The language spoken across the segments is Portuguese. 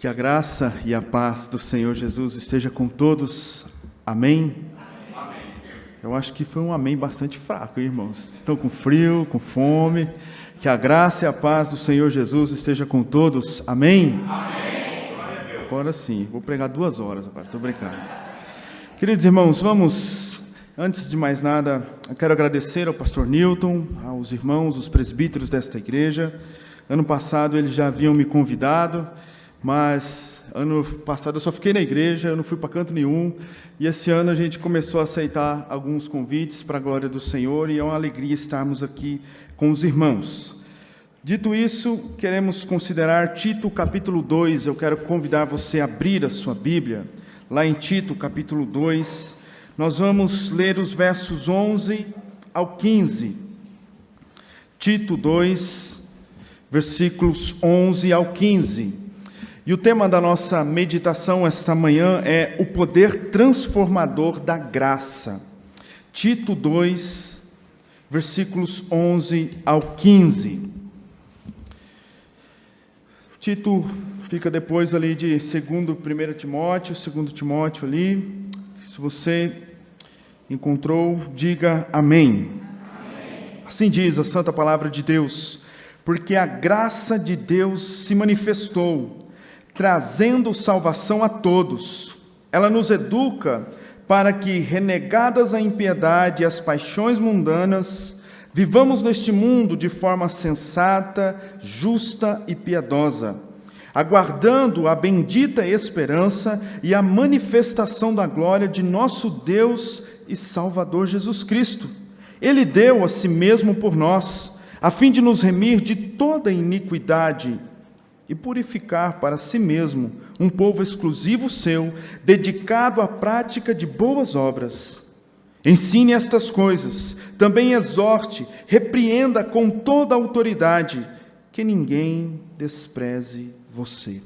Que a graça e a paz do Senhor Jesus esteja com todos. Amém? Amém. Eu acho que foi um amém bastante fraco, hein, irmãos? Estão com frio, com fome. Que a graça e a paz do Senhor Jesus esteja com todos. Amém? Amém. Agora sim, vou pregar 2 horas agora, estou brincando. Queridos irmãos, vamos, antes de mais nada, eu quero agradecer ao pastor Newton, aos irmãos, os presbíteros desta igreja. Ano passado eles já haviam me convidado, mas ano passado eu só fiquei na igreja, eu não fui para canto nenhum, e esse ano a gente começou a aceitar alguns convites para a glória do Senhor, e é uma alegria estarmos aqui com os irmãos. Dito isso, queremos considerar Tito capítulo 2, eu quero convidar você a abrir a sua Bíblia, lá em Tito capítulo 2, nós vamos ler os versos 11 ao 15, Tito 2, versículos 11 ao 15, e o tema da nossa meditação esta manhã é o poder transformador da graça. Tito 2, versículos 11 ao 15. Tito fica depois ali de 1 Timóteo ali. Se você encontrou, diga amém. Amém. Assim diz a santa palavra de Deus: porque a graça de Deus se manifestou, trazendo salvação a todos. Ela nos educa para que, renegadas a impiedade e as paixões mundanas, vivamos neste mundo de forma sensata, justa e piedosa, aguardando a bendita esperança e a manifestação da glória de nosso Deus e Salvador Jesus Cristo. Ele deu a si mesmo por nós, a fim de nos remir de toda iniquidade e purificar para si mesmo um povo exclusivo seu, dedicado à prática de boas obras. Ensine estas coisas, também exorte, repreenda com toda a autoridade, que ninguém despreze você.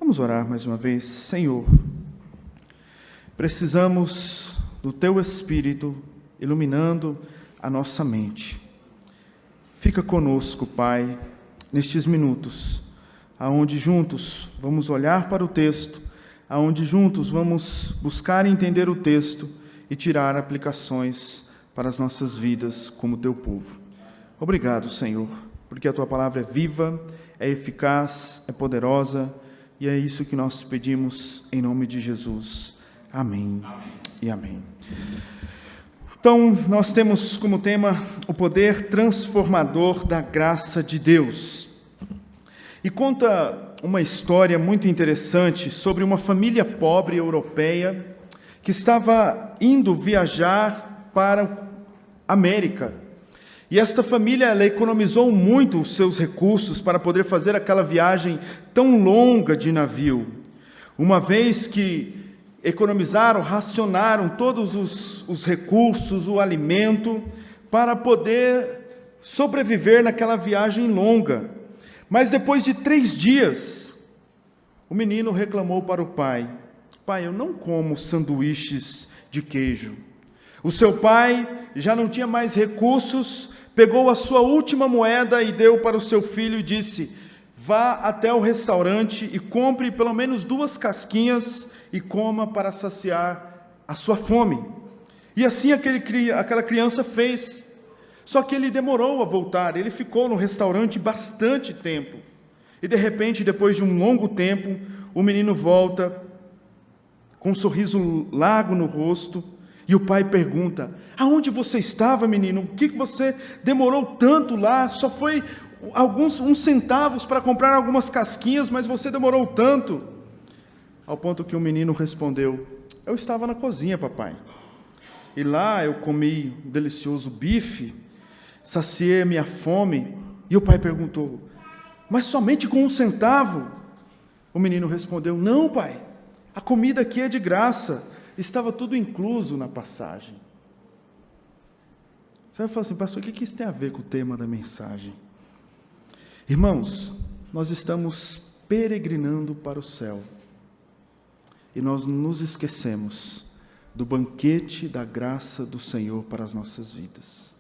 Vamos orar mais uma vez. Senhor, precisamos do Teu Espírito iluminando a nossa mente. Fica conosco, Pai, nestes minutos, aonde juntos vamos olhar para o texto, aonde juntos vamos buscar entender o texto e tirar aplicações para as nossas vidas como Teu povo. Obrigado, Senhor, porque a Tua palavra é viva, é eficaz, é poderosa, e é isso que nós pedimos em nome de Jesus. Amém, amém. E amém. Então, nós temos como tema o poder transformador da graça de Deus. E conta uma história muito interessante sobre uma família pobre europeia que estava indo viajar para a América. E esta família, ela economizou muito os seus recursos para poder fazer aquela viagem tão longa de navio. Uma vez que economizaram, racionaram todos os recursos, o alimento, para poder sobreviver naquela viagem longa. Mas depois de 3 dias, o menino reclamou para o pai: pai, eu não como sanduíches de queijo. O seu pai já não tinha mais recursos, pegou a sua última moeda e deu para o seu filho e disse: vá até o restaurante e compre pelo menos 2 casquinhas e coma para saciar a sua fome. E assim aquela criança fez. Só que ele demorou a voltar, ele ficou no restaurante bastante tempo. E de repente, depois de um longo tempo, o menino volta com um sorriso largo no rosto, e o pai pergunta: aonde você estava, menino? O que você demorou tanto lá? Só foi uns centavos para comprar algumas casquinhas, mas você demorou tanto. Ao ponto que o menino respondeu: eu estava na cozinha, papai. E lá eu comi um delicioso bife, saciei a minha fome. E o pai perguntou: mas somente com 1 centavo? O menino respondeu: não, pai, a comida aqui é de graça, estava tudo incluso na passagem. Você vai falar assim: pastor, o que isso tem a ver com o tema da mensagem? Irmãos, nós estamos peregrinando para o céu, e nós nos esquecemos do banquete da graça do Senhor para as nossas vidas.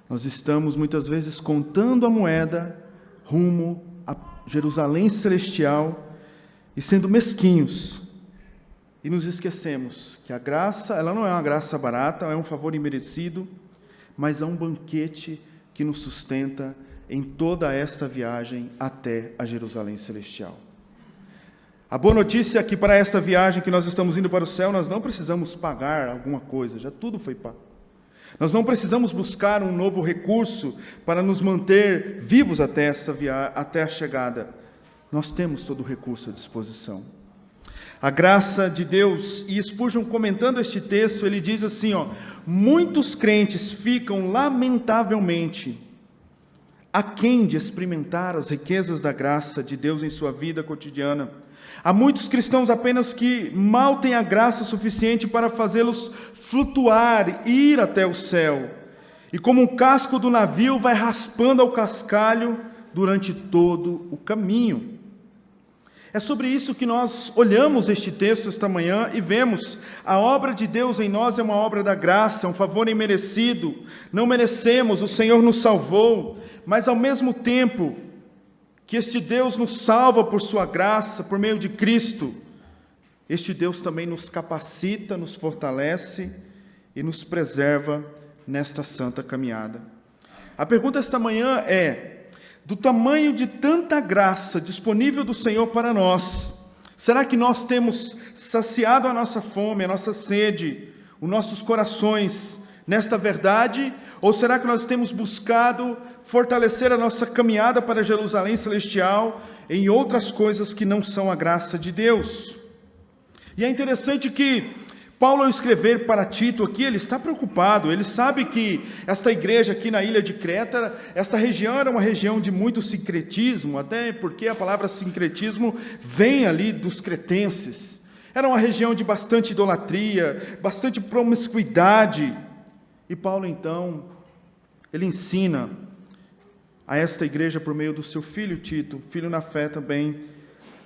Nós estamos muitas vezes contando a moeda rumo a Jerusalém celestial, e sendo mesquinhos, e nos esquecemos que a graça, ela não é uma graça barata, é um favor imerecido, mas é um banquete que nos sustenta em toda esta viagem até a Jerusalém Celestial. A boa notícia é que para esta viagem que nós estamos indo para o céu, nós não precisamos pagar alguma coisa, já tudo foi pago. Nós não precisamos buscar um novo recurso para nos manter vivos até a chegada. Nós temos todo o recurso à disposição. A graça de Deus, e Spurgeon comentando este texto, ele diz assim, muitos crentes ficam lamentavelmente aquém de experimentar as riquezas da graça de Deus em sua vida cotidiana. Há muitos cristãos apenas que mal têm a graça suficiente para fazê-los flutuar, ir até o céu. E como um casco do navio vai raspando ao cascalho durante todo o caminho. É sobre isso que nós olhamos este texto esta manhã e vemos a obra de Deus em nós é uma obra da graça, um favor imerecido. Não merecemos, o Senhor nos salvou, mas ao mesmo tempo que este Deus nos salva por sua graça, por meio de Cristo, este Deus também nos capacita, nos fortalece e nos preserva nesta santa caminhada. A pergunta esta manhã é: do tamanho de tanta graça disponível do Senhor para nós, será que nós temos saciado a nossa fome, a nossa sede, os nossos corações nesta verdade? Ou será que nós temos buscado fortalecer a nossa caminhada para Jerusalém Celestial em outras coisas que não são a graça de Deus? E é interessante que Paulo, ao escrever para Tito aqui, ele está preocupado, ele sabe que esta igreja aqui na ilha de Creta, esta região era uma região de muito sincretismo, até porque a palavra sincretismo vem ali dos cretenses. Era uma região de bastante idolatria, bastante promiscuidade. E Paulo, então, ele ensina a esta igreja, por meio do seu filho Tito, filho na fé também,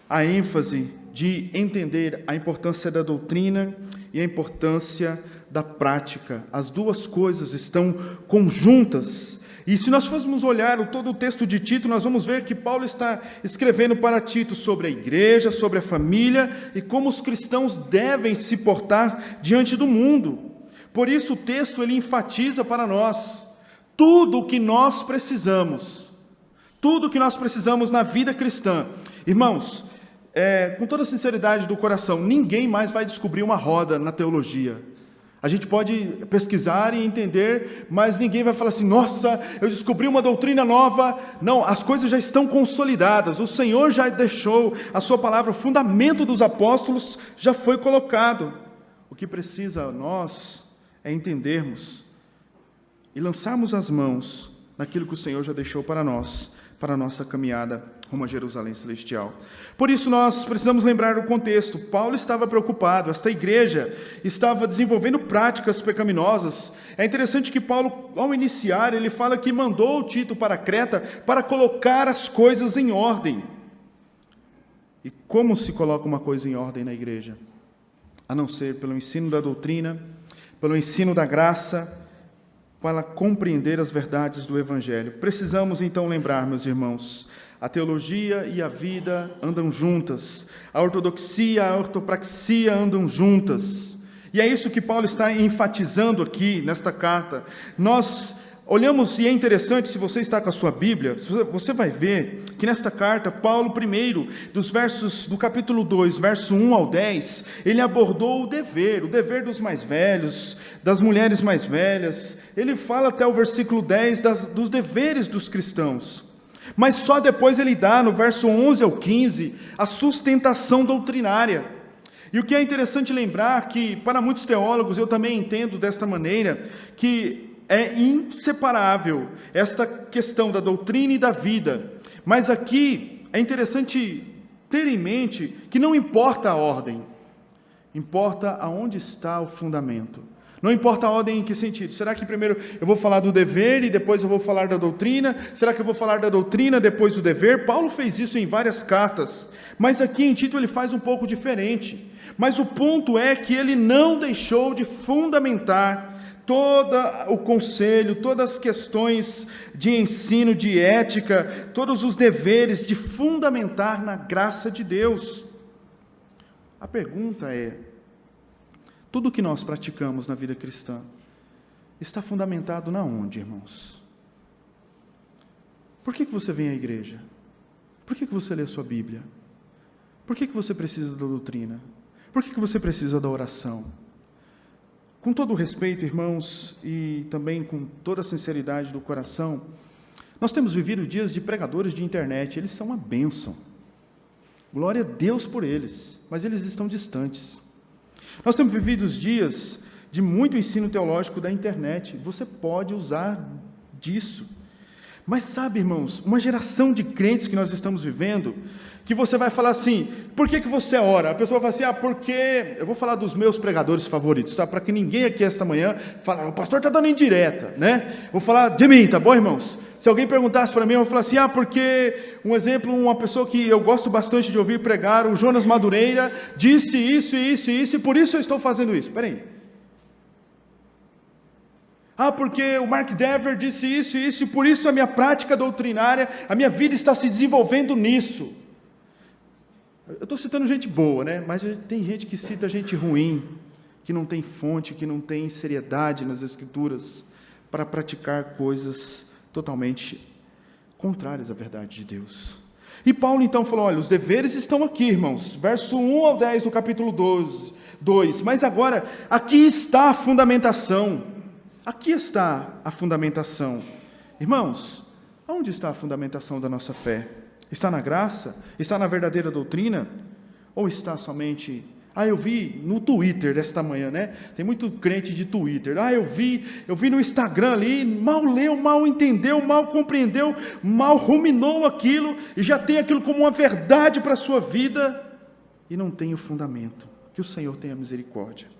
a ênfase de entender a importância da doutrina e a importância da prática. As duas coisas estão conjuntas. E se nós formos olhar todo o texto de Tito, nós vamos ver que Paulo está escrevendo para Tito sobre a igreja, sobre a família e como os cristãos devem se portar diante do mundo. Por isso o texto ele enfatiza para nós tudo o que nós precisamos na vida cristã. Irmãos, com toda a sinceridade do coração, ninguém mais vai descobrir uma roda na teologia. A gente pode pesquisar e entender, mas ninguém vai falar assim, nossa, eu descobri uma doutrina nova. Não, as coisas já estão consolidadas, o Senhor já deixou a sua palavra, o fundamento dos apóstolos já foi colocado. O que precisa nós é entendermos e lançarmos as mãos naquilo que o Senhor já deixou para nós, para a nossa caminhada rumo a Jerusalém Celestial. Por isso nós precisamos lembrar do contexto. Paulo estava preocupado, esta igreja estava desenvolvendo práticas pecaminosas. É interessante que Paulo, ao iniciar, ele fala que mandou Tito para Creta para colocar as coisas em ordem. E como se coloca uma coisa em ordem na igreja? A não ser pelo ensino da doutrina, pelo ensino da graça, para compreender as verdades do Evangelho. Precisamos então lembrar, meus irmãos, a teologia e a vida andam juntas, a ortodoxia e a ortopraxia andam juntas, e é isso que Paulo está enfatizando aqui nesta carta. Nós olhamos, e é interessante, se você está com a sua Bíblia, você vai ver que nesta carta, Paulo, primeiro, dos versos do capítulo 2, verso 1 ao 10, ele abordou o dever dos mais velhos, das mulheres mais velhas. Ele fala até o versículo 10 dos deveres dos cristãos. Mas só depois ele dá, no verso 11 ao 15, a sustentação doutrinária. E o que é interessante lembrar, que para muitos teólogos, eu também entendo desta maneira, que é inseparável esta questão da doutrina e da vida. Mas aqui é interessante ter em mente que não importa a ordem, importa aonde está o fundamento. Não importa a ordem em que sentido. Será que primeiro eu vou falar do dever e depois eu vou falar da doutrina? Será que eu vou falar da doutrina depois do dever? Paulo fez isso em várias cartas, mas aqui em Tito ele faz um pouco diferente. Mas o ponto é que ele não deixou de fundamentar todo o conselho, todas as questões de ensino, de ética, todos os deveres, de fundamentar na graça de Deus. A pergunta é: tudo que nós praticamos na vida cristã está fundamentado na onde, irmãos? Por que você vem à igreja? Por que você lê a sua Bíblia? Por que você precisa da doutrina? Por que você precisa da oração? Com todo o respeito, irmãos, e também com toda a sinceridade do coração, nós temos vivido dias de pregadores de internet. Eles são uma bênção. Glória a Deus por eles, mas eles estão distantes. Nós temos vivido os dias de muito ensino teológico da internet. Você pode usar disso. Mas sabe, irmãos, uma geração de crentes que nós estamos vivendo, que você vai falar assim: por que você ora? A pessoa vai falar assim: porque... Eu vou falar dos meus pregadores favoritos, tá? Para que ninguém aqui esta manhã fale: o pastor está dando indireta, né? Vou falar de mim, tá bom, irmãos? Se alguém perguntasse para mim, eu vou falar assim: porque, um exemplo, uma pessoa que eu gosto bastante de ouvir pregar, o Jonas Madureira, disse isso, e por isso eu estou fazendo isso. Espera aí. Porque o Mark Dever disse isso, e por isso a minha prática doutrinária, a minha vida está se desenvolvendo nisso. Eu estou citando gente boa, né? Mas tem gente que cita gente ruim, que não tem fonte, que não tem seriedade nas Escrituras, para praticar coisas totalmente contrárias à verdade de Deus. E Paulo então falou: olha, os deveres estão aqui, irmãos, verso 1 ao 10 do capítulo 2, mas agora, aqui está a fundamentação. Aqui está a fundamentação. Irmãos, onde está a fundamentação da nossa fé? Está na graça? Está na verdadeira doutrina? Ou está somente... eu vi no Twitter desta manhã, né? Tem muito crente de Twitter. Eu vi no Instagram ali, mal leu, mal entendeu, mal compreendeu, mal ruminou aquilo, e já tem aquilo como uma verdade para a sua vida, e não tem o fundamento. Que o Senhor tenha misericórdia.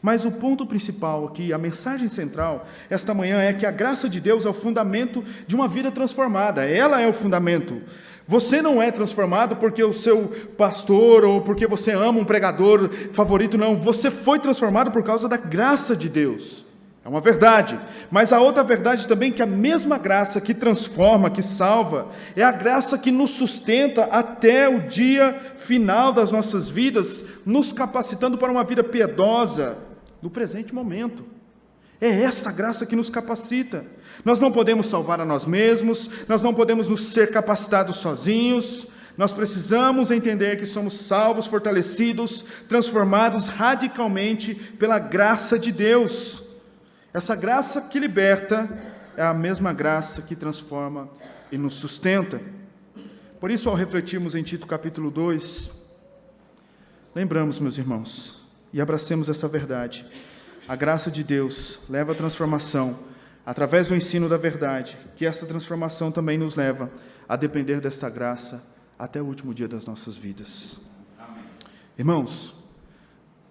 Mas o ponto principal aqui, a mensagem central, esta manhã, é que a graça de Deus é o fundamento de uma vida transformada. Ela é o fundamento. Você não é transformado porque o seu pastor, ou porque você ama um pregador favorito, não. Você foi transformado por causa da graça de Deus. É uma verdade. Mas a outra verdade também, que a mesma graça que transforma, que salva, é a graça que nos sustenta até o dia final das nossas vidas, nos capacitando para uma vida piedosa no presente momento. É essa graça que nos capacita. Nós não podemos salvar a nós mesmos, nós não podemos nos ser capacitados sozinhos. Nós precisamos entender que somos salvos, fortalecidos, transformados radicalmente pela graça de Deus. Essa graça que liberta é a mesma graça que transforma e nos sustenta. Por isso, ao refletirmos em Tito capítulo 2, lembramos, meus irmãos, e abracemos essa verdade. A graça de Deus leva à transformação, através do ensino da verdade, que essa transformação também nos leva a depender desta graça até o último dia das nossas vidas. Amém. Irmãos,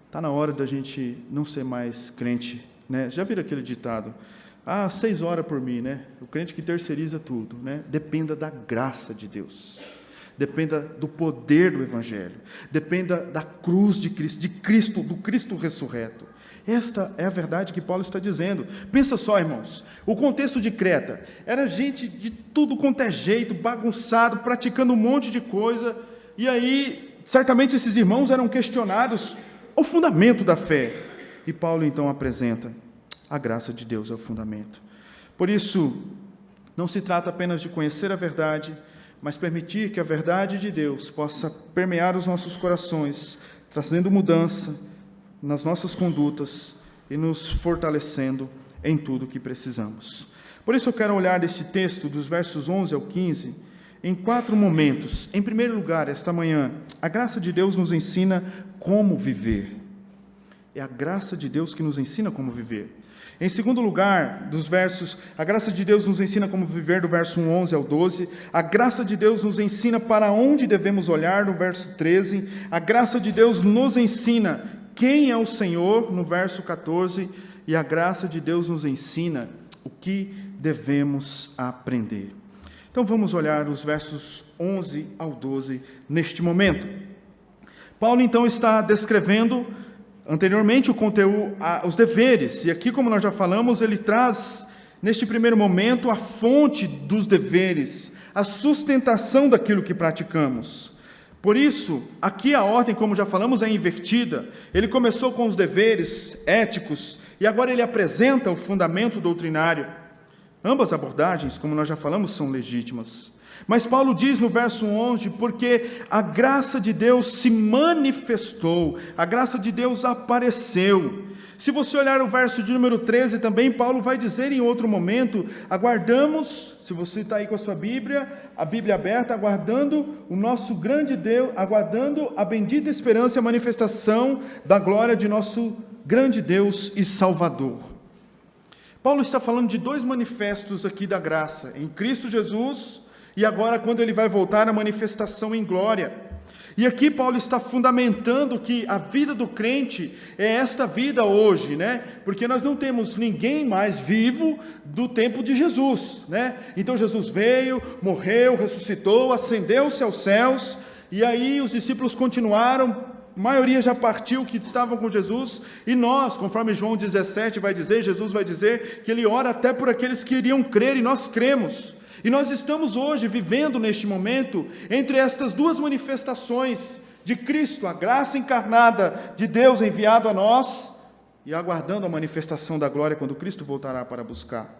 está na hora da gente não ser mais crente, né? Já viram aquele ditado: 6 horas por mim, né? O crente que terceiriza tudo, né? Dependa da graça de Deus. Dependa do poder do Evangelho, dependa da cruz de Cristo, do Cristo ressurreto. Esta é a verdade que Paulo está dizendo. Pensa só, irmãos, o contexto de Creta era gente de tudo quanto é jeito, bagunçado, praticando um monte de coisa, e aí, certamente esses irmãos eram questionados o fundamento da fé, e Paulo então apresenta: a graça de Deus é o fundamento. Por isso, não se trata apenas de conhecer a verdade, mas permitir que a verdade de Deus possa permear os nossos corações, trazendo mudança nas nossas condutas e nos fortalecendo em tudo o que precisamos. Por isso eu quero olhar esse texto dos versos 11 ao 15 em 4 momentos. Em primeiro lugar, esta manhã, a graça de Deus nos ensina como viver. É a graça de Deus que nos ensina como viver. Em segundo lugar, dos versos, a graça de Deus nos ensina como viver, do verso 11 ao 12. A graça de Deus nos ensina para onde devemos olhar, no verso 13. A graça de Deus nos ensina quem é o Senhor, no verso 14. E a graça de Deus nos ensina o que devemos aprender. Então vamos olhar os versos 11 ao 12 neste momento. Paulo então está descrevendo anteriormente o conteúdo, os deveres, e aqui, como nós já falamos, ele traz neste primeiro momento a fonte dos deveres, a sustentação daquilo que praticamos. Por isso, aqui a ordem, como já falamos, é invertida. Ele começou com os deveres éticos e agora ele apresenta o fundamento doutrinário. Ambas abordagens, como nós já falamos, são legítimas. Mas Paulo diz no verso 11, porque a graça de Deus se manifestou, a graça de Deus apareceu. Se você olhar o verso de número 13 também, Paulo vai dizer em outro momento, aguardamos, se você está aí com a Bíblia aberta, aguardando o nosso grande Deus, aguardando a bendita esperança e a manifestação da glória de nosso grande Deus e Salvador. Paulo está falando de dois manifestos aqui da graça, em Cristo Jesus, e agora quando ele vai voltar, a manifestação em glória. E aqui Paulo está fundamentando que a vida do crente é esta vida hoje, né? Porque nós não temos ninguém mais vivo do tempo de Jesus, né? Então Jesus veio, morreu, ressuscitou, ascendeu-se aos céus, e aí os discípulos continuaram, a maioria já partiu que estavam com Jesus, e nós, conforme João 17 vai dizer, Jesus vai dizer que ele ora até por aqueles que iriam crer, e nós cremos. E nós estamos hoje vivendo neste momento entre estas duas manifestações de Cristo, a graça encarnada de Deus enviado a nós, e aguardando a manifestação da glória quando Cristo voltará para buscar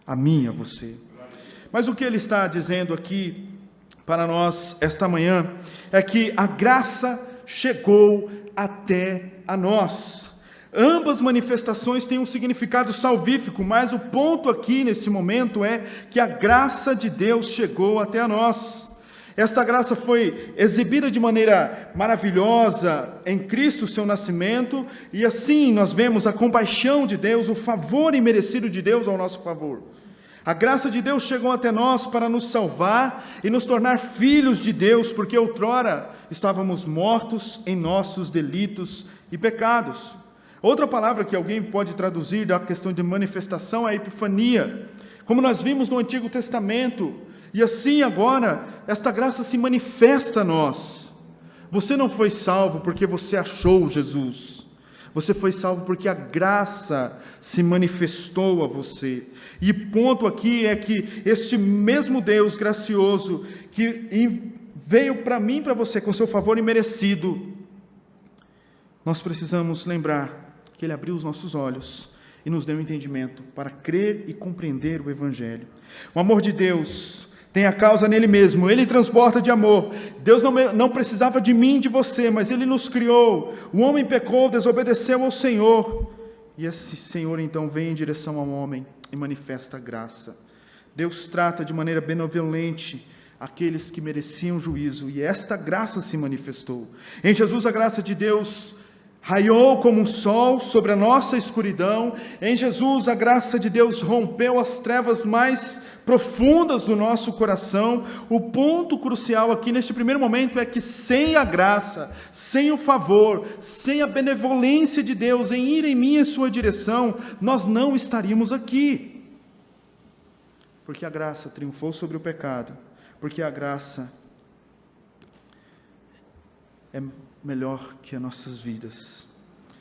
a mim e a você. Mas o que ele está dizendo aqui para nós esta manhã é que a graça chegou até a nós. Ambas manifestações têm um significado salvífico, mas o ponto aqui nesse momento é que a graça de Deus chegou até a nós. Esta graça foi exibida de maneira maravilhosa em Cristo, seu nascimento, e assim nós vemos a compaixão de Deus, o favor imerecido de Deus ao nosso favor. A graça de Deus chegou até nós para nos salvar e nos tornar filhos de Deus, porque outrora estávamos mortos em nossos delitos e pecados. Outra palavra que alguém pode traduzir da questão de manifestação é a epifania, como nós vimos no Antigo Testamento, e assim agora, esta graça se manifesta a nós. Você não foi salvo porque você achou Jesus, você foi salvo porque a graça se manifestou a você. E ponto aqui é que este mesmo Deus gracioso, que veio para mim e para você com seu favor imerecido, nós precisamos lembrar que Ele abriu os nossos olhos e nos deu entendimento para crer e compreender o Evangelho. O amor de Deus tem a causa nele mesmo, Ele transporta de amor. Deus não precisava de mim e de você, mas Ele nos criou. O homem pecou, desobedeceu ao Senhor, e esse Senhor então vem em direção ao homem e manifesta a graça. Deus trata de maneira benevolente aqueles que mereciam juízo, e esta graça se manifestou. Em Jesus a graça de Deus raiou como um sol sobre a nossa escuridão. Em Jesus a graça de Deus rompeu as trevas mais profundas do nosso coração. O ponto crucial aqui neste primeiro momento é que sem a graça, sem o favor, sem a benevolência de Deus em ir em minha e sua direção, nós não estaríamos aqui. Porque a graça triunfou sobre o pecado, porque a graça é melhor que as nossas vidas.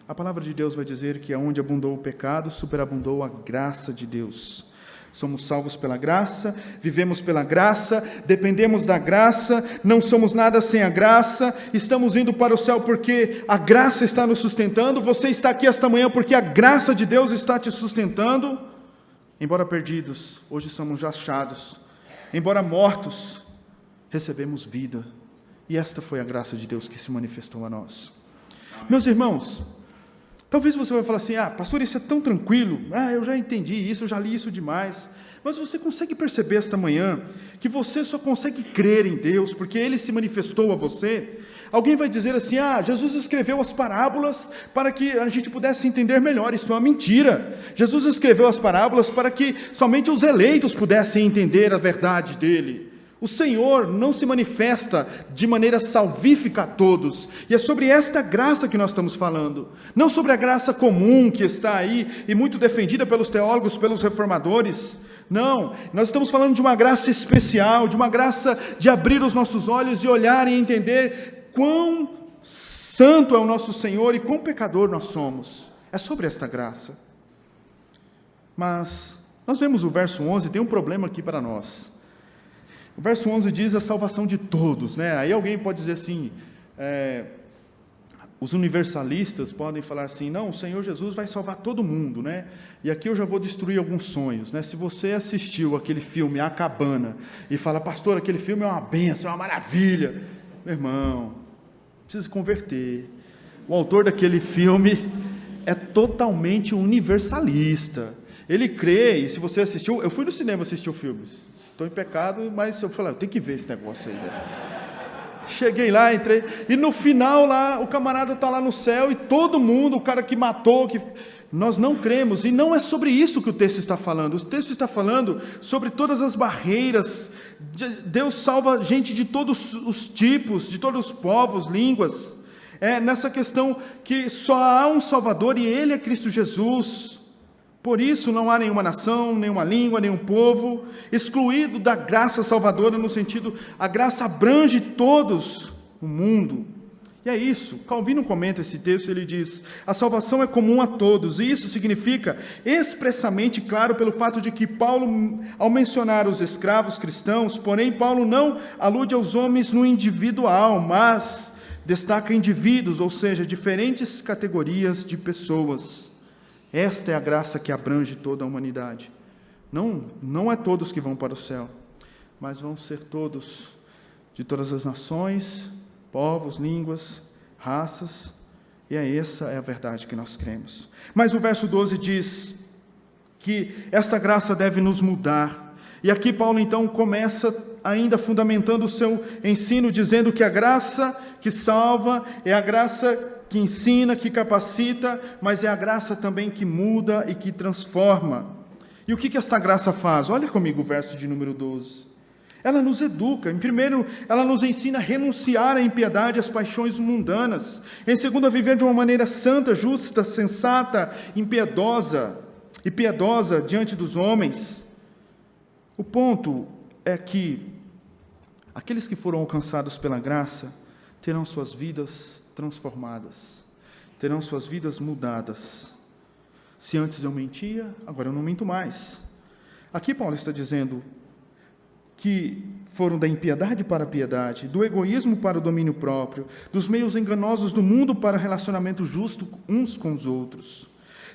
A palavra de Deus vai dizer que aonde abundou o pecado, superabundou a graça de Deus. Somos salvos pela graça, vivemos pela graça, dependemos da graça, não somos nada sem a graça, estamos indo para o céu porque a graça está nos sustentando. Você está aqui esta manhã porque a graça de Deus está te sustentando. Embora perdidos, hoje somos achados. Embora mortos, recebemos vida. E esta foi a graça de Deus que se manifestou a nós. Meus irmãos, talvez você vai falar assim, pastor, isso é tão tranquilo, eu já entendi isso, eu já li isso demais. Mas você consegue perceber esta manhã que você só consegue crer em Deus porque Ele se manifestou a você? Alguém vai dizer assim, Jesus escreveu as parábolas para que a gente pudesse entender melhor. Isso é uma mentira. Jesus escreveu as parábolas para que somente os eleitos pudessem entender a verdade dele. O Senhor não se manifesta de maneira salvífica a todos, e é sobre esta graça que nós estamos falando, não sobre a graça comum que está aí, e muito defendida pelos teólogos, pelos reformadores. Não, nós estamos falando de uma graça especial, de uma graça de abrir os nossos olhos e olhar e entender quão santo é o nosso Senhor e quão pecador nós somos. É sobre esta graça. Mas nós vemos o verso 11, tem um problema aqui para nós. O verso 11 diz a salvação de todos, né? Aí alguém pode dizer assim, os universalistas podem falar assim, não, o Senhor Jesus vai salvar todo mundo, né? E aqui eu já vou destruir alguns sonhos, né? Se você assistiu aquele filme A Cabana e fala, pastor, aquele filme é uma bênção, é uma maravilha, meu irmão, precisa se converter. O autor daquele filme é totalmente universalista. Ele crê, e se você assistiu, eu fui no cinema assistir o filme, estou em pecado, mas eu falei, eu tenho que ver esse negócio aí, né? Cheguei lá, entrei, e no final lá, o camarada está lá no céu, e todo mundo, o cara que matou, nós não cremos, e não é sobre isso que o texto está falando. O texto está falando sobre todas as barreiras. Deus salva gente de todos os tipos, de todos os povos, línguas. É nessa questão que só há um Salvador, e Ele é Cristo Jesus. Por isso não há nenhuma nação, nenhuma língua, nenhum povo excluído da graça salvadora, no sentido, a graça abrange todos o mundo. E é isso, Calvino comenta esse texto, ele diz, a salvação é comum a todos, e isso significa expressamente claro pelo fato de que Paulo, ao mencionar os escravos cristãos, porém Paulo não alude aos homens no individual, mas destaca indivíduos, ou seja, diferentes categorias de pessoas. Esta é a graça que abrange toda a humanidade. Não é todos que vão para o céu, mas vão ser todos, de todas as nações, povos, línguas, raças, e essa é a verdade que nós cremos. Mas o verso 12 diz que esta graça deve nos mudar, e aqui Paulo então começa ainda fundamentando o seu ensino, dizendo que a graça que salva é a graça que ensina, que capacita, mas é a graça também que muda e que transforma. E o que esta graça faz? Olha comigo o verso de número 12. Ela nos educa. Em primeiro, ela nos ensina a renunciar à impiedade e às paixões mundanas. Em segundo, a viver de uma maneira santa, justa, sensata, impiedosa e piedosa diante dos homens. O ponto é que aqueles que foram alcançados pela graça terão suas vidas transformadas, terão suas vidas mudadas. Se antes eu mentia, agora eu não minto mais. Aqui Paulo está dizendo que foram da impiedade para a piedade, do egoísmo para o domínio próprio, dos meios enganosos do mundo para relacionamento justo uns com os outros.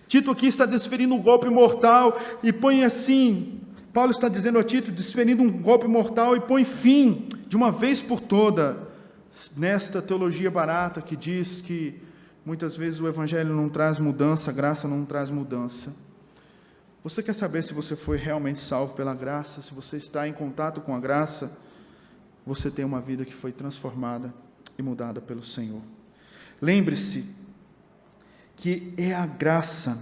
Tito aqui está desferindo um golpe mortal e põe assim, Paulo está dizendo a Tito, desferindo um golpe mortal e põe fim, de uma vez por toda, nesta teologia barata que diz que muitas vezes o Evangelho não traz mudança, a graça não traz mudança. Você quer saber se você foi realmente salvo pela graça, se você está em contato com a graça? Você tem uma vida que foi transformada e mudada pelo Senhor. Lembre-se que é a graça,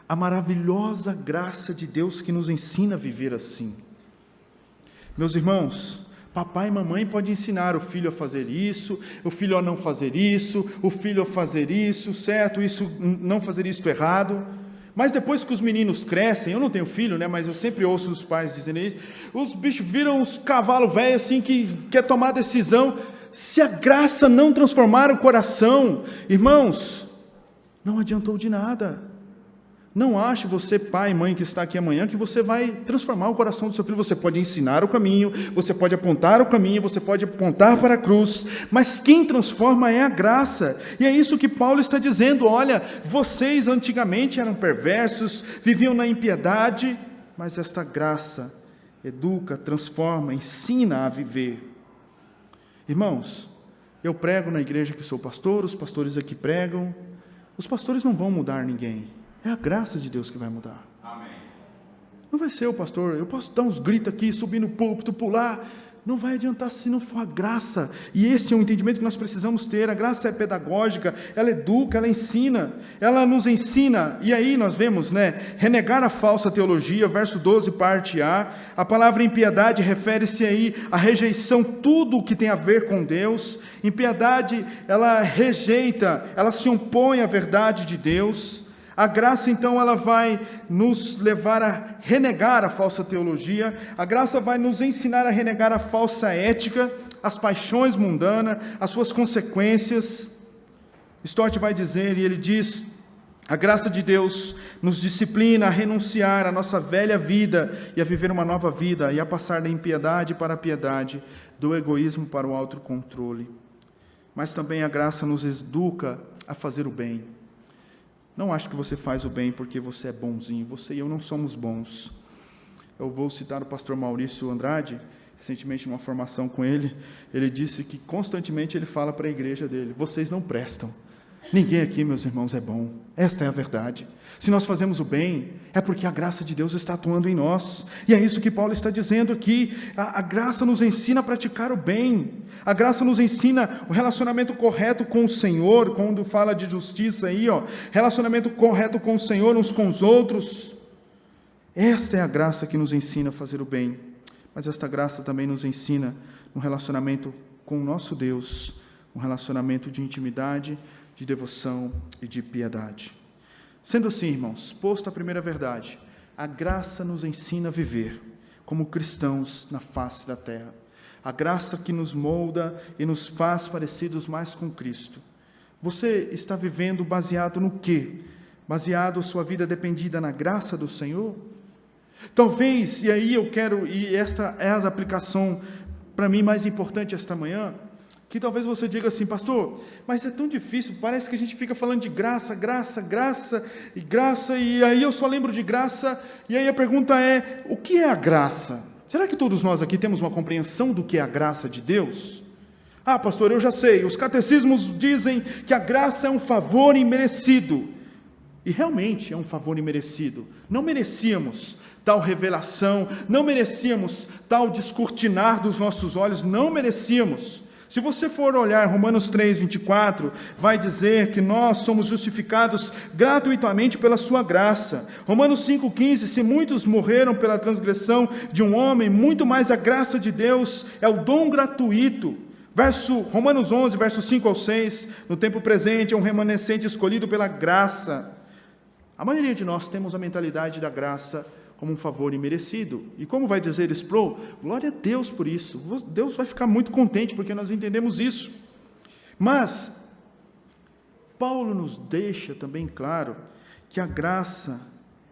a maravilhosa graça de Deus que nos ensina a viver assim. Meus irmãos, papai e mamãe podem ensinar o filho a fazer isso, o filho a não fazer isso, o filho a fazer isso, certo, isso, não fazer isso errado. Mas depois que os meninos crescem, eu não tenho filho, né, mas eu sempre ouço os pais dizendo isso, os bichos viram uns cavalos velhos assim, que quer tomar decisão. Se a graça não transformar o coração, irmãos, não adiantou de nada. Não ache você, pai e mãe que está aqui amanhã, que você vai transformar o coração do seu filho. Você pode ensinar o caminho, você pode apontar o caminho, você pode apontar para a cruz, mas quem transforma é a graça. E é isso que Paulo está dizendo, olha, vocês antigamente eram perversos, viviam na impiedade, mas esta graça educa, transforma, ensina a viver. Irmãos, eu prego na igreja que sou pastor, os pastores aqui pregam, os pastores não vão mudar ninguém. É a graça de Deus que vai mudar. Amém. Não vai ser o pastor, eu posso dar uns gritos aqui, subir no púlpito, pular, não vai adiantar se não for a graça, e este é um entendimento que nós precisamos ter. A graça é pedagógica, ela educa, ela ensina, ela nos ensina, e aí nós vemos, renegar a falsa teologia, verso 12, parte A, a palavra impiedade refere-se aí à rejeição, tudo que tem a ver com Deus. Impiedade, ela rejeita, ela se opõe à verdade de Deus. A graça, então, ela vai nos levar a renegar a falsa teologia, a graça vai nos ensinar a renegar a falsa ética, as paixões mundanas, as suas consequências. Stott vai dizer, e ele diz, A graça de Deus nos disciplina a renunciar à nossa velha vida e a viver uma nova vida, e a passar da impiedade para a piedade, do egoísmo para o autocontrole. Mas também a graça nos educa a fazer o bem. Não acho que você faz o bem porque você é bonzinho. Você e eu não somos bons. Eu vou citar o pastor Maurício Andrade, recentemente numa formação com ele. Ele disse que constantemente ele fala para a igreja dele: vocês não prestam. Ninguém aqui, meus irmãos, é bom. Esta é a verdade. Se nós fazemos o bem, é porque a graça de Deus está atuando em nós. E é isso que Paulo está dizendo aqui. A graça nos ensina a praticar o bem. A graça nos ensina o relacionamento correto com o Senhor, quando fala de justiça aí, relacionamento correto com o Senhor, uns com os outros. Esta é a graça que nos ensina a fazer o bem. Mas esta graça também nos ensina um relacionamento com o nosso Deus, um relacionamento de intimidade, de devoção e de piedade. Sendo assim, irmãos, posto a primeira verdade, a graça nos ensina a viver como cristãos na face da terra. A graça que nos molda e nos faz parecidos mais com Cristo. Você está vivendo baseado no quê? Baseado a sua vida dependida na graça do Senhor? Talvez, e aí eu quero, e esta é a aplicação para mim mais importante esta manhã, que talvez você diga assim: pastor, mas é tão difícil, parece que a gente fica falando de graça, graça, graça, e aí eu só lembro de graça, e aí a pergunta é: o que é a graça? Será que todos nós aqui temos uma compreensão do que é a graça de Deus? Ah, pastor, eu já sei, os catecismos dizem que a graça é um favor imerecido, e realmente é um favor imerecido. Não merecíamos tal revelação, não merecíamos tal descortinar dos nossos olhos, não merecíamos. Se você for olhar Romanos 3, 24, vai dizer que nós somos justificados gratuitamente pela sua graça. Romanos 5, 15, se muitos morreram pela transgressão de um homem, muito mais a graça de Deus é o dom gratuito. Romanos 11, versos 5 ao 6, no tempo presente é um remanescente escolhido pela graça. A maioria de nós temos a mentalidade da graça como um favor imerecido. E como vai dizer Sproul, glória a Deus por isso. Deus vai ficar muito contente porque nós entendemos isso. Mas Paulo nos deixa também claro que a graça,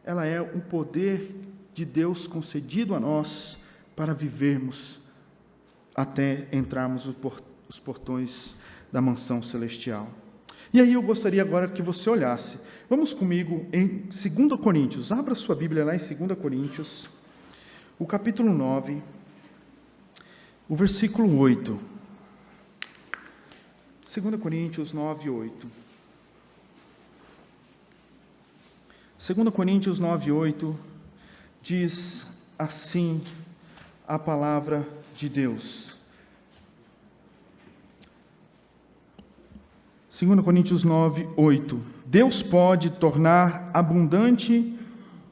ela é um poder de Deus concedido a nós para vivermos até entrarmos os portões da mansão celestial. E aí eu gostaria agora que você olhasse. Vamos comigo em 2 Coríntios. Abra sua Bíblia lá em 2 Coríntios, o capítulo 9, o versículo 8. 2 Coríntios 9, 8. 2 Coríntios 9, 8 diz assim a palavra de Deus. 2 Coríntios 9, 8. Deus pode tornar abundante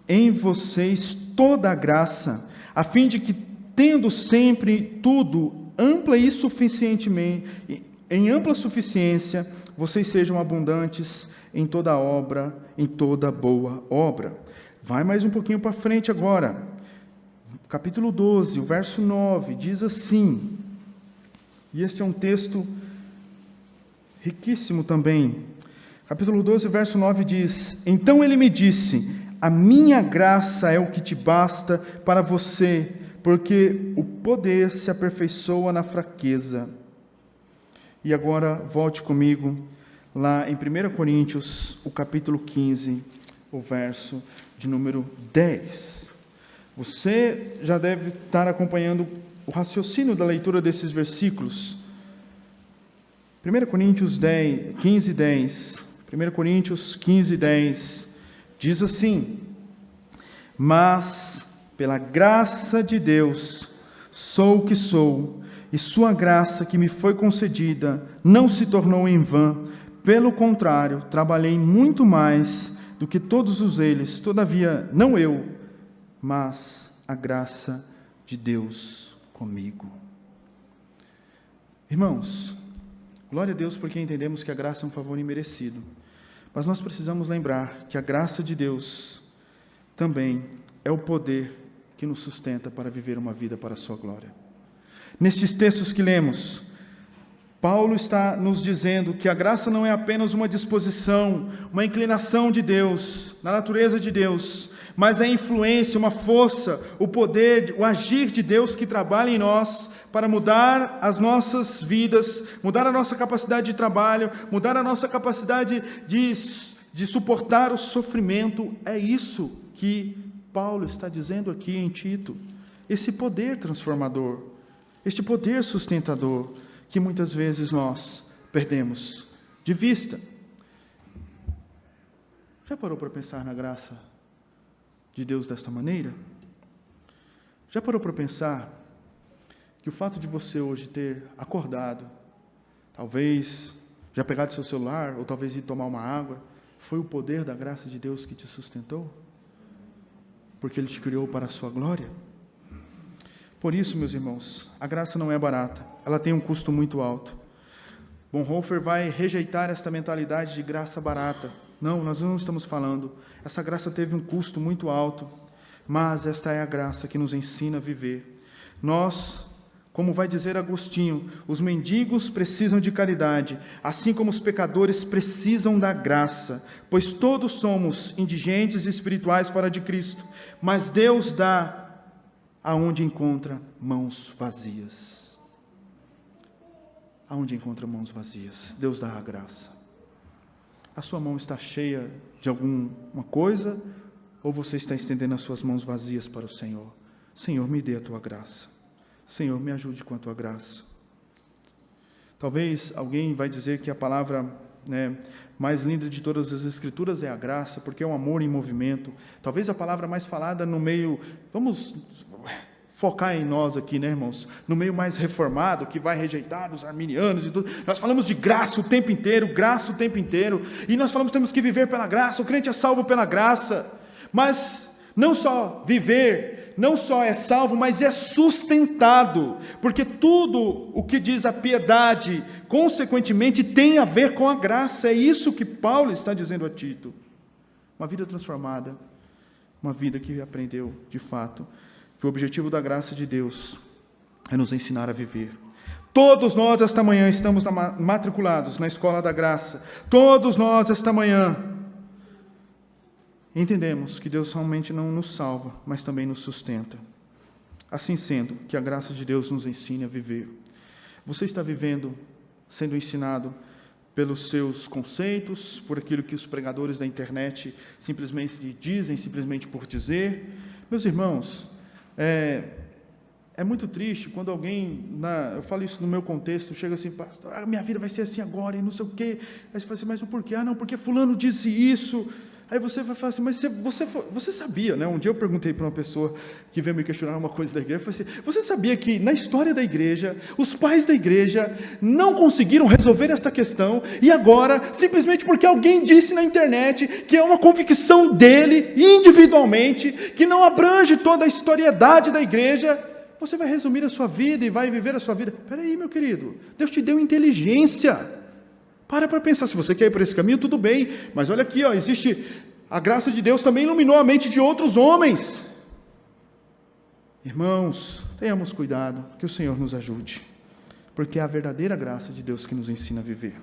em vocês toda a graça, a fim de que, tendo sempre tudo ampla e suficientemente, em ampla suficiência, vocês sejam abundantes em toda obra, em toda boa obra. Vai mais um pouquinho para frente agora. Capítulo 12, o verso 9, diz assim, e este é um texto riquíssimo também. Capítulo 12, verso 9 diz: então ele me disse, a minha graça é o que te basta para você, porque o poder se aperfeiçoa na fraqueza. E agora volte comigo lá em 1 Coríntios, o capítulo 15, o verso de número 10. Você já deve estar acompanhando o raciocínio da leitura desses versículos. 1 Coríntios 15, 10. 1 Coríntios 15, 10. Diz assim: mas, pela graça de Deus, sou o que sou, e sua graça que me foi concedida não se tornou em vão. Pelo contrário, trabalhei muito mais do que todos eles, todavia, não eu, mas a graça de Deus comigo. Irmãos, glória a Deus porque entendemos que a graça é um favor imerecido. Mas nós precisamos lembrar que a graça de Deus também é o poder que nos sustenta para viver uma vida para a sua glória. Nestes textos que lemos, Paulo está nos dizendo que a graça não é apenas uma disposição, uma inclinação de Deus, na natureza de Deus, mas é a influência, uma força, o poder, o agir de Deus que trabalha em nós para mudar as nossas vidas, mudar a nossa capacidade de trabalho, mudar a nossa capacidade de suportar o sofrimento. É isso que Paulo está dizendo aqui em Tito. Esse poder transformador, este poder sustentador, que muitas vezes nós perdemos de vista. Já parou para pensar na graça de Deus desta maneira? Já parou para pensar que o fato de você hoje ter acordado, talvez já pegado seu celular, ou talvez ir tomar uma água, foi o poder da graça de Deus que te sustentou? Porque Ele te criou para a sua glória? Por isso, meus irmãos, a graça não é barata, ela tem um custo muito alto. Bonhoeffer vai rejeitar esta mentalidade de graça barata. Não, nós não estamos falando. Essa graça teve um custo muito alto, mas esta é a graça que nos ensina a viver. Nós, como vai dizer Agostinho, os mendigos precisam de caridade, assim como os pecadores precisam da graça, pois todos somos indigentes e espirituais fora de Cristo, mas Deus dá aonde encontra mãos vazias. Aonde encontra mãos vazias, Deus dá a graça. A sua mão está cheia de alguma coisa, ou você está estendendo as suas mãos vazias para o Senhor? Senhor, me dê a tua graça. Senhor, me ajude com a tua graça. Talvez alguém vai dizer que a palavra mais linda de todas as Escrituras é a graça, porque é um amor em movimento. Talvez a palavra mais falada no meio, vamos focar em nós aqui, né, irmãos? No meio mais reformado, que vai rejeitar os arminianos e tudo. Nós falamos de graça o tempo inteiro, e nós falamos que temos que viver pela graça, o crente é salvo pela graça. Mas não só viver, não só é salvo, mas é sustentado, porque tudo o que diz a piedade, consequentemente, tem a ver com a graça. É isso que Paulo está dizendo a Tito. Uma vida transformada, uma vida que aprendeu, de fato, que o objetivo da graça de Deus é nos ensinar a viver. Todos nós, esta manhã, estamos matriculados na escola da graça. Todos nós, esta manhã, entendemos que Deus realmente não nos salva, mas também nos sustenta. Assim sendo, que a graça de Deus nos ensine a viver. Você está vivendo, sendo ensinado pelos seus conceitos, por aquilo que os pregadores da internet simplesmente dizem, simplesmente por dizer? Meus irmãos, é muito triste quando alguém, eu falo isso no meu contexto, chega assim, pastor, minha vida vai ser assim agora, e não sei o quê. Aí você fala assim, mas o porquê? Não, porque fulano disse isso. Aí você vai falar assim, mas você sabia, né? Um dia eu perguntei para uma pessoa que veio me questionar uma coisa da igreja, eu falei assim, você sabia que na história da igreja, os pais da igreja não conseguiram resolver esta questão, e agora, simplesmente porque alguém disse na internet, que é uma convicção dele, individualmente, que não abrange toda a historiedade da igreja, você vai resumir a sua vida e vai viver a sua vida? Espera aí, meu querido, Deus te deu inteligência. Para pensar, se você quer ir por esse caminho, tudo bem, mas olha aqui, existe, a graça de Deus também iluminou a mente de outros homens. Irmãos, tenhamos cuidado, que o Senhor nos ajude, porque é a verdadeira graça de Deus que nos ensina a viver.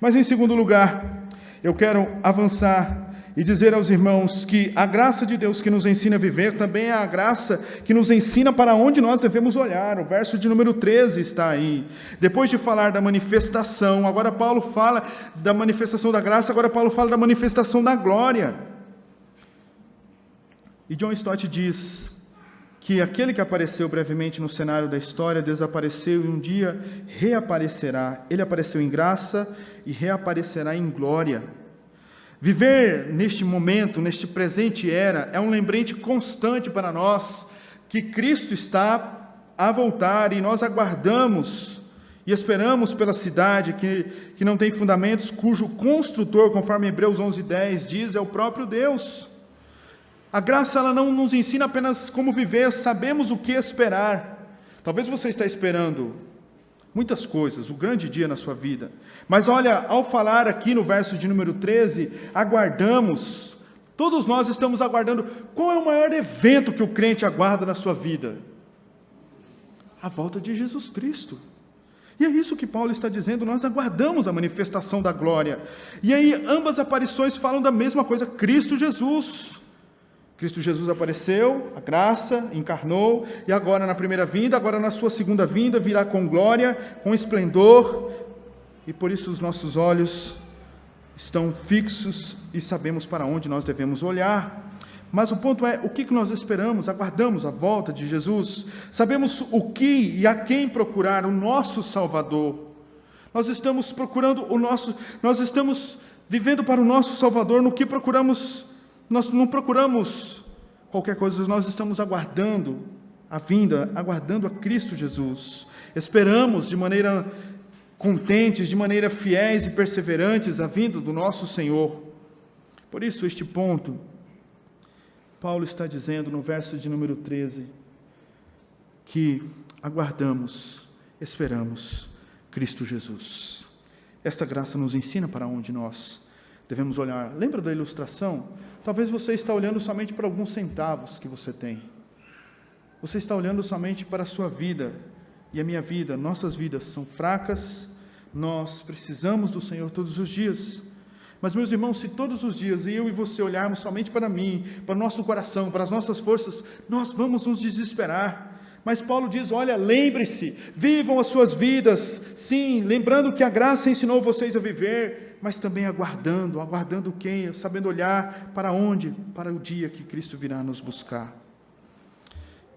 Mas em segundo lugar, eu quero avançar e dizer aos irmãos que a graça de Deus que nos ensina a viver também é a graça que nos ensina para onde nós devemos olhar. O verso de número 13 está aí. Depois de falar da manifestação, agora Paulo fala da manifestação da graça, agora Paulo fala da manifestação da glória. E John Stott diz que aquele que apareceu brevemente no cenário da história desapareceu e um dia reaparecerá. Ele apareceu em graça e reaparecerá em glória. Viver neste momento, neste presente era, é um lembrete constante para nós que Cristo está a voltar e nós aguardamos e esperamos pela cidade que não tem fundamentos, cujo construtor, conforme Hebreus 11:10 diz, é o próprio Deus. A graça ela não nos ensina apenas como viver, sabemos o que esperar. Talvez você está esperando muitas coisas, o grande dia na sua vida. Mas olha, ao falar aqui no verso de número 13, aguardamos, todos nós estamos aguardando, qual é o maior evento que o crente aguarda na sua vida? A volta de Jesus Cristo. E é isso que Paulo está dizendo, nós aguardamos a manifestação da glória. E aí ambas aparições falam da mesma coisa, Cristo Jesus. Cristo Jesus apareceu, a graça, encarnou, e agora na primeira vinda, agora na sua segunda vinda, virá com glória, com esplendor, e por isso os nossos olhos estão fixos e sabemos para onde nós devemos olhar. Mas o ponto é, o que nós esperamos? Aguardamos a volta de Jesus, sabemos o que e a quem procurar, o nosso Salvador. Nós estamos procurando nós estamos vivendo para o nosso Salvador, no que procuramos, nós não procuramos qualquer coisa, nós estamos aguardando a vinda, aguardando a Cristo Jesus. Esperamos de maneira contentes, de maneira fiéis e perseverantes a vinda do nosso Senhor. Por isso, este ponto, Paulo está dizendo no verso de número 13, que aguardamos, esperamos Cristo Jesus. Esta graça nos ensina para onde nós devemos olhar. Lembra da ilustração? Talvez você está olhando somente para alguns centavos que você tem. Você está olhando somente para a sua vida e a minha vida. Nossas vidas são fracas, nós precisamos do Senhor todos os dias. Mas, meus irmãos, se todos os dias eu e você olharmos somente para mim, para o nosso coração, para as nossas forças, nós vamos nos desesperar. Mas Paulo diz, olha, lembre-se, vivam as suas vidas, sim, lembrando que a graça ensinou vocês a viver, mas também aguardando quem? Sabendo olhar para onde? Para o dia que Cristo virá nos buscar.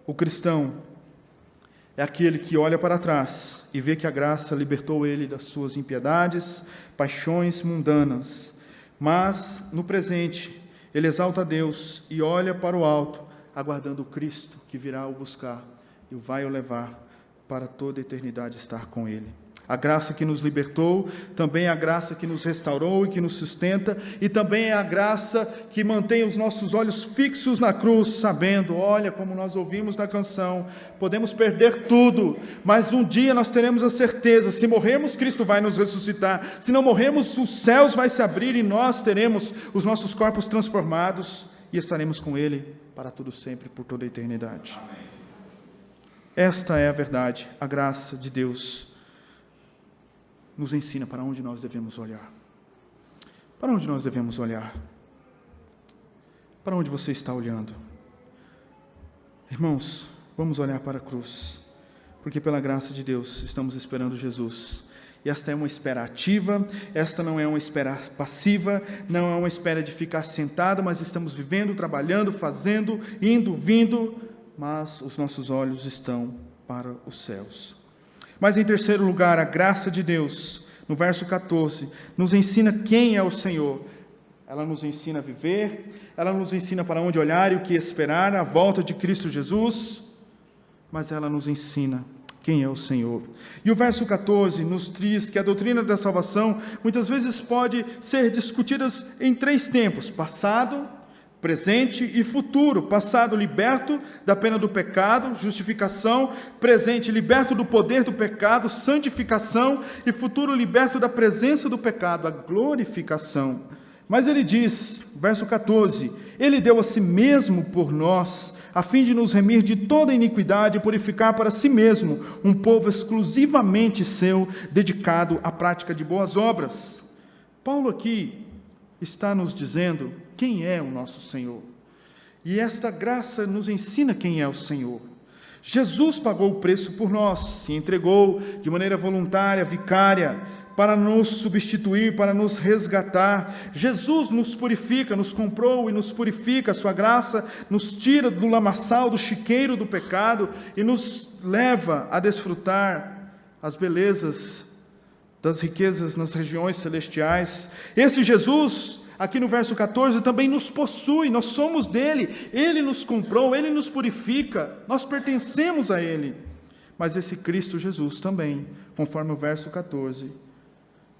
O cristão é aquele que olha para trás e vê que a graça libertou ele das suas impiedades, paixões mundanas. Mas, no presente, ele exalta a Deus e olha para o alto, aguardando o Cristo que virá o buscar e vai o levar para toda a eternidade estar com ele. A graça que nos libertou, também é a graça que nos restaurou e que nos sustenta, e também é a graça que mantém os nossos olhos fixos na cruz, sabendo, olha, como nós ouvimos na canção, podemos perder tudo, mas um dia nós teremos a certeza, se morrermos, Cristo vai nos ressuscitar, se não morrermos, os céus vai se abrir e nós teremos os nossos corpos transformados e estaremos com Ele para tudo sempre, por toda a eternidade. Amém. Esta é a verdade, a graça de Deus nos ensina para onde nós devemos olhar. Para onde nós devemos olhar? Para onde você está olhando? Irmãos, vamos olhar para a cruz, porque pela graça de Deus estamos esperando Jesus. E esta é uma espera ativa, esta não é uma espera passiva, não é uma espera de ficar sentado, mas estamos vivendo, trabalhando, fazendo, indo, vindo, mas os nossos olhos estão para os céus. Mas em terceiro lugar, a graça de Deus, no verso 14, nos ensina quem é o Senhor. Ela nos ensina a viver, ela nos ensina para onde olhar e o que esperar, a volta de Cristo Jesus, mas ela nos ensina quem é o Senhor. E o verso 14 nos diz que a doutrina da salvação muitas vezes pode ser discutida em três tempos: passado, presente e futuro. Passado, liberto da pena do pecado, justificação. Presente, liberto do poder do pecado, santificação. E futuro, liberto da presença do pecado, a glorificação. Mas ele diz, verso 14, ele deu a si mesmo por nós, a fim de nos remir de toda iniquidade e purificar para si mesmo um povo exclusivamente seu, dedicado à prática de boas obras. Paulo aqui está nos dizendo quem é o nosso Senhor. E esta graça nos ensina quem é o Senhor. Jesus pagou o preço por nós, se entregou de maneira voluntária, vicária, para nos substituir, para nos resgatar. Jesus nos purifica, nos comprou e nos purifica. A sua graça nos tira do lamaçal, do chiqueiro do pecado e nos leva a desfrutar as belezas das riquezas nas regiões celestiais. Esse Jesus, aqui no verso 14, também nos possui, nós somos dele, ele nos comprou, ele nos purifica, nós pertencemos a ele. Mas esse Cristo Jesus também, conforme o verso 14,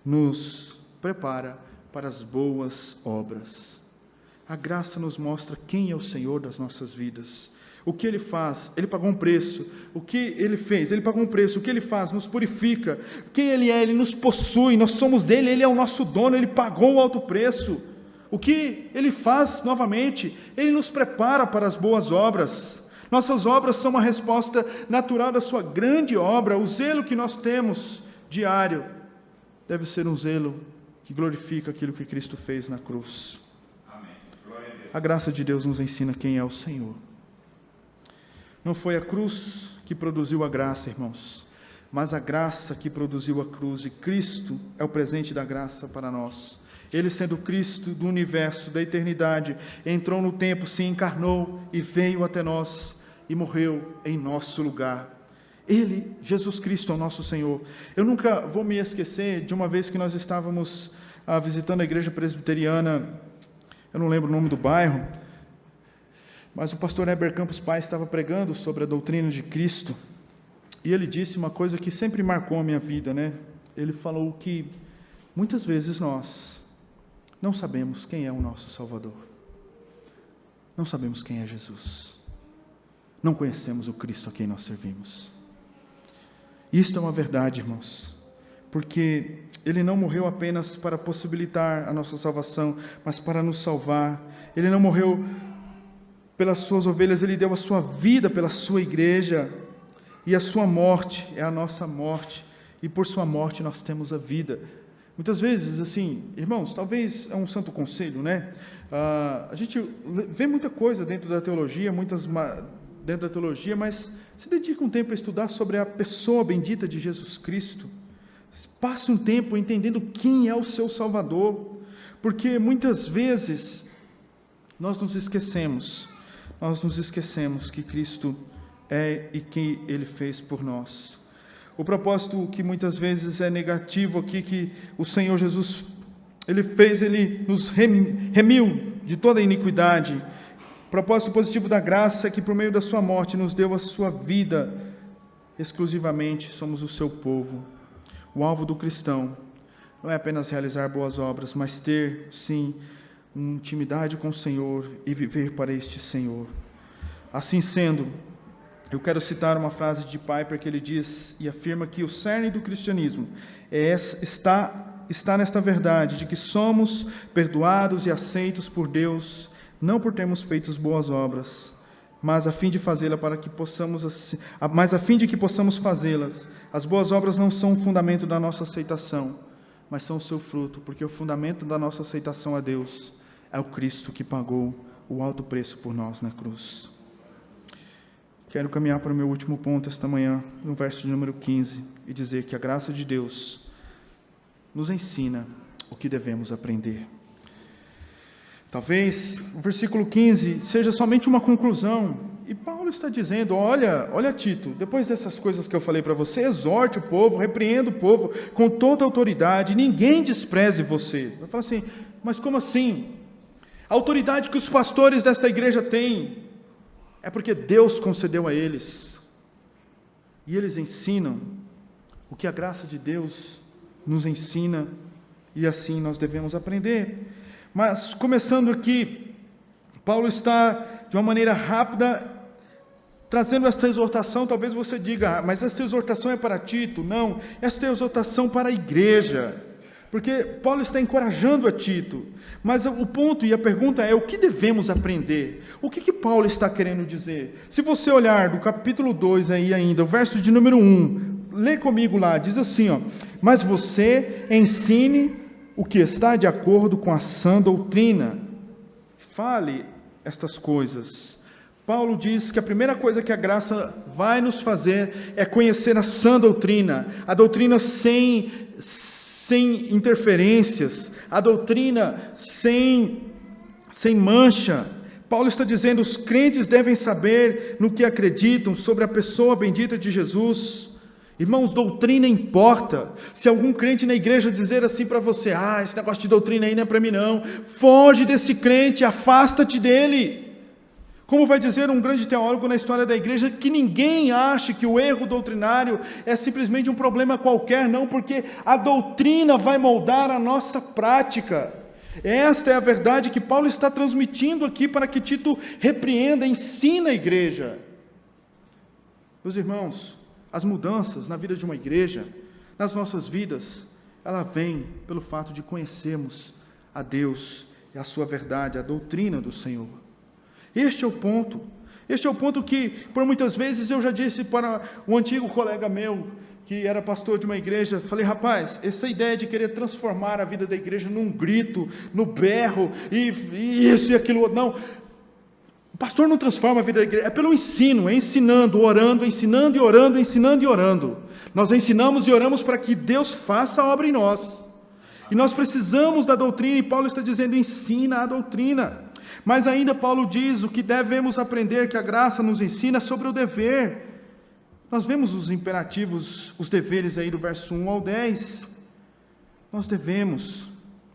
nos prepara para as boas obras. A graça nos mostra quem é o Senhor das nossas vidas. O que Ele faz? Ele pagou um preço. O que Ele fez? Ele pagou um preço. O que Ele faz? Nos purifica. Quem Ele é? Ele nos possui. Nós somos dele. Ele é o nosso dono. Ele pagou um alto preço. O que Ele faz novamente? Ele nos prepara para as boas obras. Nossas obras são uma resposta natural da sua grande obra. O zelo que nós temos diário, deve ser um zelo que glorifica aquilo que Cristo fez na cruz. Amém. Glória a Deus. A graça de Deus nos ensina quem é o Senhor. Não foi a cruz que produziu a graça, irmãos, mas a graça que produziu a cruz, e Cristo é o presente da graça para nós. Ele, sendo Cristo do universo, da eternidade, entrou no tempo, se encarnou e veio até nós e morreu em nosso lugar. Ele, Jesus Cristo, é o nosso Senhor. Eu nunca vou me esquecer de uma vez que nós estávamos visitando a igreja presbiteriana, eu não lembro o nome do bairro, mas o pastor Heber Campos Pai estava pregando sobre a doutrina de Cristo, e ele disse uma coisa que sempre marcou a minha vida, né? Ele falou que muitas vezes nós não sabemos quem é o nosso Salvador, não sabemos quem é Jesus, não conhecemos o Cristo a quem nós servimos. Isto é uma verdade, irmãos, porque Ele não morreu apenas para possibilitar a nossa salvação, mas para nos salvar. Ele não morreu pelas suas ovelhas, Ele deu a sua vida pela sua igreja, e a sua morte é a nossa morte, e por sua morte nós temos a vida. Muitas vezes, assim, irmãos, talvez é um santo conselho, né? A gente vê muita coisa dentro da teologia, mas se dedica um tempo a estudar sobre a pessoa bendita de Jesus Cristo. Passe um tempo entendendo quem é o seu Salvador, porque muitas vezes nós nos esquecemos que Cristo é e que Ele fez por nós. O propósito que muitas vezes é negativo aqui, que o Senhor Jesus, Ele fez, Ele nos remiu de toda a iniquidade. O propósito positivo da graça é que por meio da sua morte nos deu a sua vida. Exclusivamente somos o seu povo. O alvo do cristão não é apenas realizar boas obras, mas ter, sim, uma intimidade com o Senhor e viver para este Senhor. Assim sendo, eu quero citar uma frase de Piper que ele diz e afirma que o cerne do cristianismo está nesta verdade de que somos perdoados e aceitos por Deus, não por termos feito boas obras, mas a fim de que possamos fazê-las. As boas obras não são o fundamento da nossa aceitação, mas são o seu fruto, porque o fundamento da nossa aceitação a Deus é o Cristo que pagou o alto preço por nós na cruz. Quero caminhar para o meu último ponto esta manhã, no verso de número 15, e dizer que a graça de Deus nos ensina o que devemos aprender. Talvez o versículo 15 seja somente uma conclusão, e Paulo está dizendo, olha Tito, depois dessas coisas que eu falei para você, exorte o povo, repreenda o povo com toda autoridade, ninguém despreze você. Vai falar assim, mas como assim? A autoridade que os pastores desta igreja têm é porque Deus concedeu a eles, e eles ensinam o que a graça de Deus nos ensina, e assim nós devemos aprender. Mas, começando aqui, Paulo está, de uma maneira rápida, trazendo esta exortação. Talvez você diga, mas esta exortação é para Tito. Não, esta é a exortação para a igreja, porque Paulo está encorajando a Tito, mas o ponto e a pergunta é, o que devemos aprender? O que Paulo está querendo dizer? Se você olhar do capítulo 2 aí ainda, o verso de número 1, lê comigo lá, diz assim, mas você ensine o que está de acordo com a sã doutrina. Fale estas coisas. Paulo diz que a primeira coisa que a graça vai nos fazer é conhecer a sã doutrina, a doutrina sem interferências, a doutrina sem mancha. Paulo está dizendo, os crentes devem saber no que acreditam sobre a pessoa bendita de Jesus. Irmãos, doutrina importa. Se algum crente na igreja dizer assim para você, esse negócio de doutrina aí não é para mim não, foge desse crente, afasta-te dele. Como vai dizer um grande teólogo na história da igreja, que ninguém ache que o erro doutrinário é simplesmente um problema qualquer, não, porque a doutrina vai moldar a nossa prática. Esta é a verdade que Paulo está transmitindo aqui para que Tito repreenda, ensina a igreja. Meus irmãos, as mudanças na vida de uma igreja, nas nossas vidas, ela vem pelo fato de conhecermos a Deus e a sua verdade, a doutrina do Senhor. Este é o ponto que, por muitas vezes, eu já disse para um antigo colega meu, que era pastor de uma igreja, falei, rapaz, essa ideia de querer transformar a vida da igreja num grito, no berro, e isso e aquilo outro, não. O pastor não transforma a vida da igreja, é pelo ensino, é ensinando, orando, ensinando e orando, ensinando e orando. Nós ensinamos e oramos para que Deus faça a obra em nós. E nós precisamos da doutrina, e Paulo está dizendo, ensina a doutrina. Mas ainda Paulo diz, o que devemos aprender, que a graça nos ensina, sobre o dever. Nós vemos os imperativos, os deveres aí do verso 1 ao 10. Nós devemos,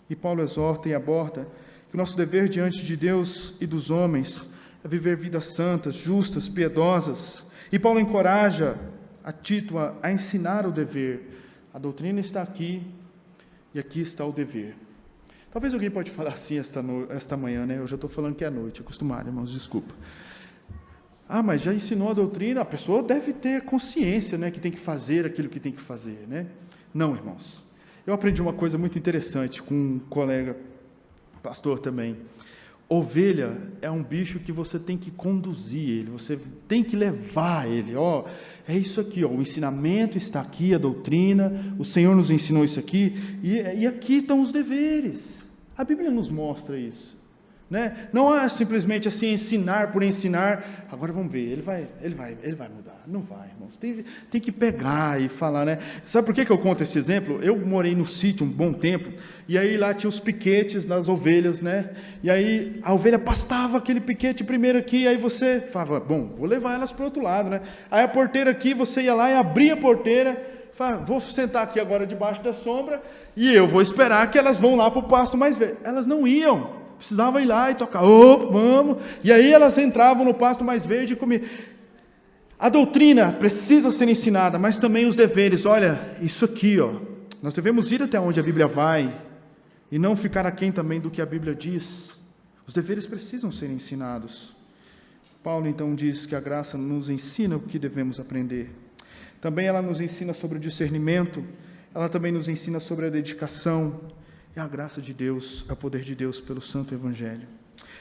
e Paulo exorta e aborda, que o nosso dever diante de Deus e dos homens é viver vidas santas, justas, piedosas. E Paulo encoraja a Tito a ensinar o dever. A doutrina está aqui, e aqui está o dever. Talvez alguém pode falar assim esta manhã, né? Eu já estou falando que é noite, acostumado, irmãos, desculpa. Ah, mas já ensinou a doutrina, a pessoa deve ter consciência, né, que tem que fazer aquilo que tem que fazer, né? Não, irmãos. Eu aprendi uma coisa muito interessante com um colega, pastor também. Ovelha é um bicho que você tem que conduzir ele, você tem que levar ele, ó, é isso aqui, ó, o ensinamento está aqui, a doutrina, o Senhor nos ensinou isso aqui, e aqui estão os deveres. A Bíblia nos mostra isso. Né? Não é simplesmente assim ensinar por ensinar. Agora vamos ver, ele vai mudar. Não vai, irmãos, tem que pegar e falar, né? Sabe por que eu conto esse exemplo? Eu morei no sítio um bom tempo, e aí lá tinha os piquetes nas ovelhas, né? E aí a ovelha pastava aquele piquete primeiro aqui, aí você falava, bom, vou levar elas para o outro lado, né? Aí a porteira aqui, você ia lá e abria a porteira, falava, vou sentar aqui agora debaixo da sombra, e eu vou esperar que elas vão lá para o pasto mais verde. Elas não iam. Precisava ir lá e tocar, vamos, e aí elas entravam no pasto mais verde e comiam. A doutrina precisa ser ensinada, mas também os deveres. Olha, isso aqui, ó, nós devemos ir até onde a Bíblia vai, e não ficar aquém também do que a Bíblia diz. Os deveres precisam ser ensinados. Paulo então diz que a graça nos ensina o que devemos aprender. Também ela nos ensina sobre o discernimento, ela também nos ensina sobre a dedicação. É a graça de Deus, é o poder de Deus pelo Santo Evangelho.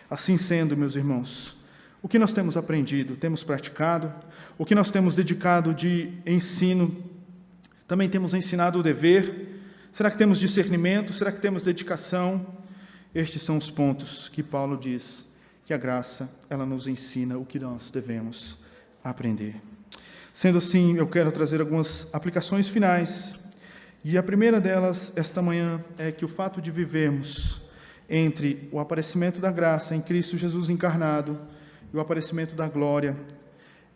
Assim sendo, meus irmãos, o que nós temos aprendido, temos praticado, o que nós temos dedicado de ensino, também temos ensinado o dever. Será que temos discernimento? Será que temos dedicação? Estes são os pontos que Paulo diz que a graça, ela nos ensina o que nós devemos aprender. Sendo assim, eu quero trazer algumas aplicações finais. E a primeira delas, esta manhã, é que o fato de vivermos entre o aparecimento da graça em Cristo Jesus encarnado e o aparecimento da glória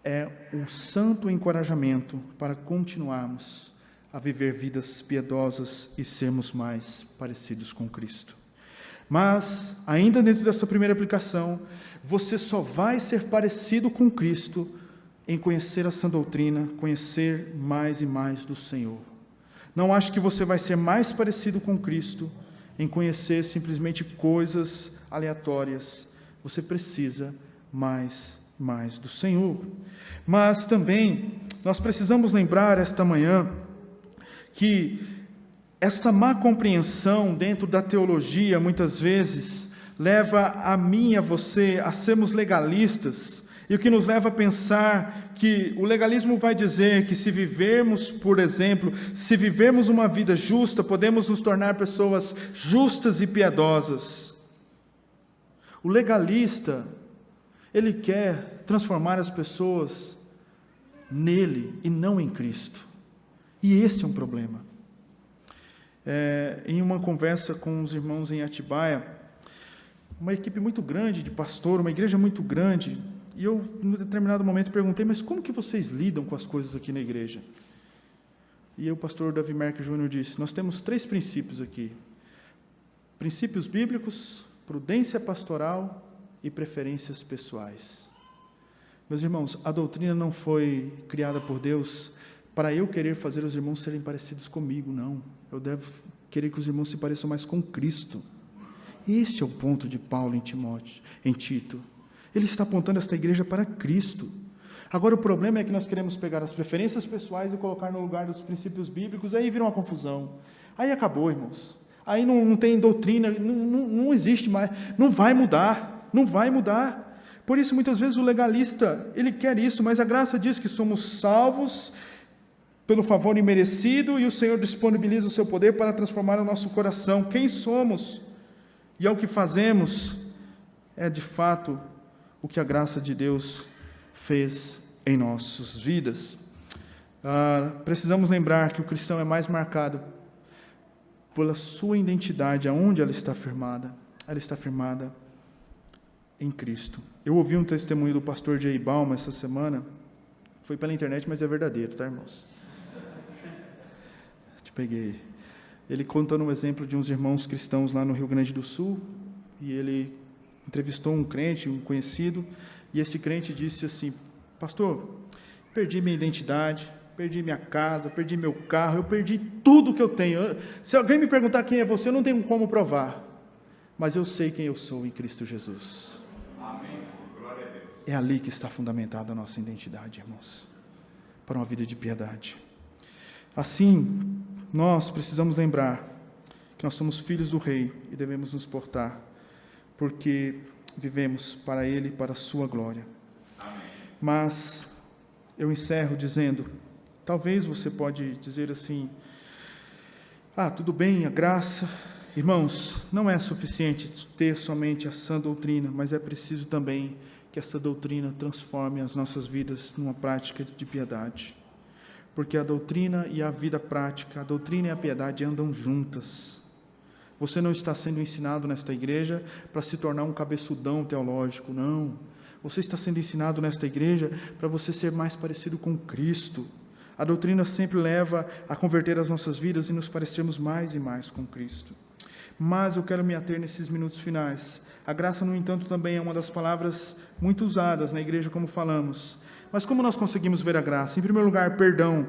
é um santo encorajamento para continuarmos a viver vidas piedosas e sermos mais parecidos com Cristo. Mas, ainda dentro dessa primeira aplicação, você só vai ser parecido com Cristo em conhecer a sã doutrina, conhecer mais e mais do Senhor. Não acho que você vai ser mais parecido com Cristo em conhecer simplesmente coisas aleatórias. Você precisa mais do Senhor. Mas também nós precisamos lembrar esta manhã que esta má compreensão dentro da teologia muitas vezes leva a mim e a você a sermos legalistas. E o que nos leva a pensar que o legalismo vai dizer que se vivermos, por exemplo, se vivermos uma vida justa, podemos nos tornar pessoas justas e piedosas. O legalista, ele quer transformar as pessoas nele e não em Cristo. E esse é um problema. Em uma conversa com os irmãos em Atibaia, uma equipe muito grande de pastor, uma igreja muito grande, e eu, em determinado momento, perguntei, mas como que vocês lidam com as coisas aqui na igreja? E aí o pastor Davi Merck Jr. disse, nós temos 3 princípios aqui. Princípios bíblicos, prudência pastoral e preferências pessoais. Meus irmãos, a doutrina não foi criada por Deus para eu querer fazer os irmãos serem parecidos comigo, não. Eu devo querer que os irmãos se pareçam mais com Cristo. Este é o ponto de Paulo em Tito. Ele está apontando esta igreja para Cristo. Agora o problema é que nós queremos pegar as preferências pessoais e colocar no lugar dos princípios bíblicos, aí vira uma confusão. Aí acabou, irmãos. Aí não tem doutrina, não existe mais, não vai mudar. Por isso, muitas vezes, o legalista, ele quer isso, mas a graça diz que somos salvos pelo favor imerecido, e o Senhor disponibiliza o seu poder para transformar o nosso coração. Quem somos e é o que fazemos é de fato o que a graça de Deus fez em nossas vidas. Precisamos lembrar que o cristão é mais marcado pela sua identidade, aonde ela está firmada. Ela está firmada em Cristo. Eu ouvi um testemunho do pastor Jay Balma essa semana, foi pela internet, mas é verdadeiro, tá, irmãos? Te peguei. Ele contando um exemplo de uns irmãos cristãos lá no Rio Grande do Sul, e ele entrevistou um crente, um conhecido, e esse crente disse assim: pastor, perdi minha identidade, perdi minha casa, perdi meu carro, eu perdi tudo que eu tenho. Se alguém me perguntar quem é você, eu não tenho como provar, mas eu sei quem eu sou em Cristo Jesus. Amém. Glória a Deus. É ali que está fundamentada a nossa identidade, irmãos, para uma vida de piedade. Assim, nós precisamos lembrar que nós somos filhos do Rei e devemos nos portar, porque vivemos para Ele e para a sua glória. Amém. Mas eu encerro dizendo, talvez você pode dizer assim: tudo bem, a graça. Irmãos, não é suficiente ter somente a sã doutrina, mas é preciso também que essa doutrina transforme as nossas vidas numa prática de piedade. Porque a doutrina e a vida prática, a doutrina e a piedade andam juntas. Você não está sendo ensinado nesta igreja para se tornar um cabeçudão teológico, não. Você está sendo ensinado nesta igreja para você ser mais parecido com Cristo. A doutrina sempre leva a converter as nossas vidas e nos parecermos mais e mais com Cristo. Mas eu quero me ater nesses minutos finais. A graça, no entanto, também é uma das palavras muito usadas na igreja, como falamos. Mas como nós conseguimos ver a graça? Em primeiro lugar, perdão.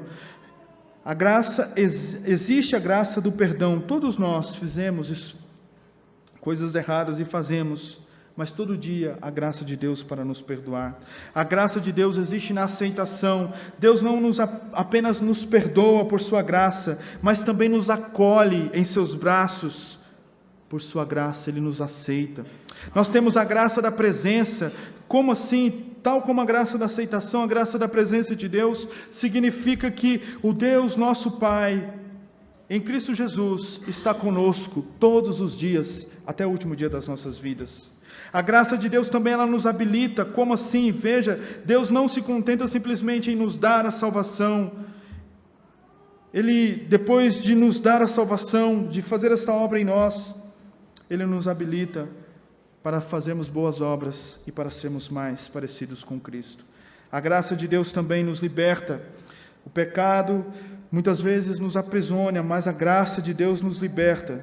A graça, existe a graça do perdão. Todos nós fizemos coisas erradas e fazemos, mas todo dia a graça de Deus para nos perdoar. A graça de Deus existe na aceitação. Deus não apenas nos perdoa por sua graça, mas também nos acolhe em seus braços. Por sua graça, Ele nos aceita. Nós temos a graça da presença. Como assim? Tal como a graça da aceitação, a graça da presença de Deus significa que o Deus, nosso Pai, em Cristo Jesus, está conosco todos os dias, até o último dia das nossas vidas. A graça de Deus também, ela nos habilita. Como assim? Veja, Deus não se contenta simplesmente em nos dar a salvação. Ele, depois de nos dar a salvação, de fazer esta obra em nós, Ele nos habilita para fazermos boas obras e para sermos mais parecidos com Cristo. A graça de Deus também nos liberta. O pecado muitas vezes nos aprisiona, mas a graça de Deus nos liberta.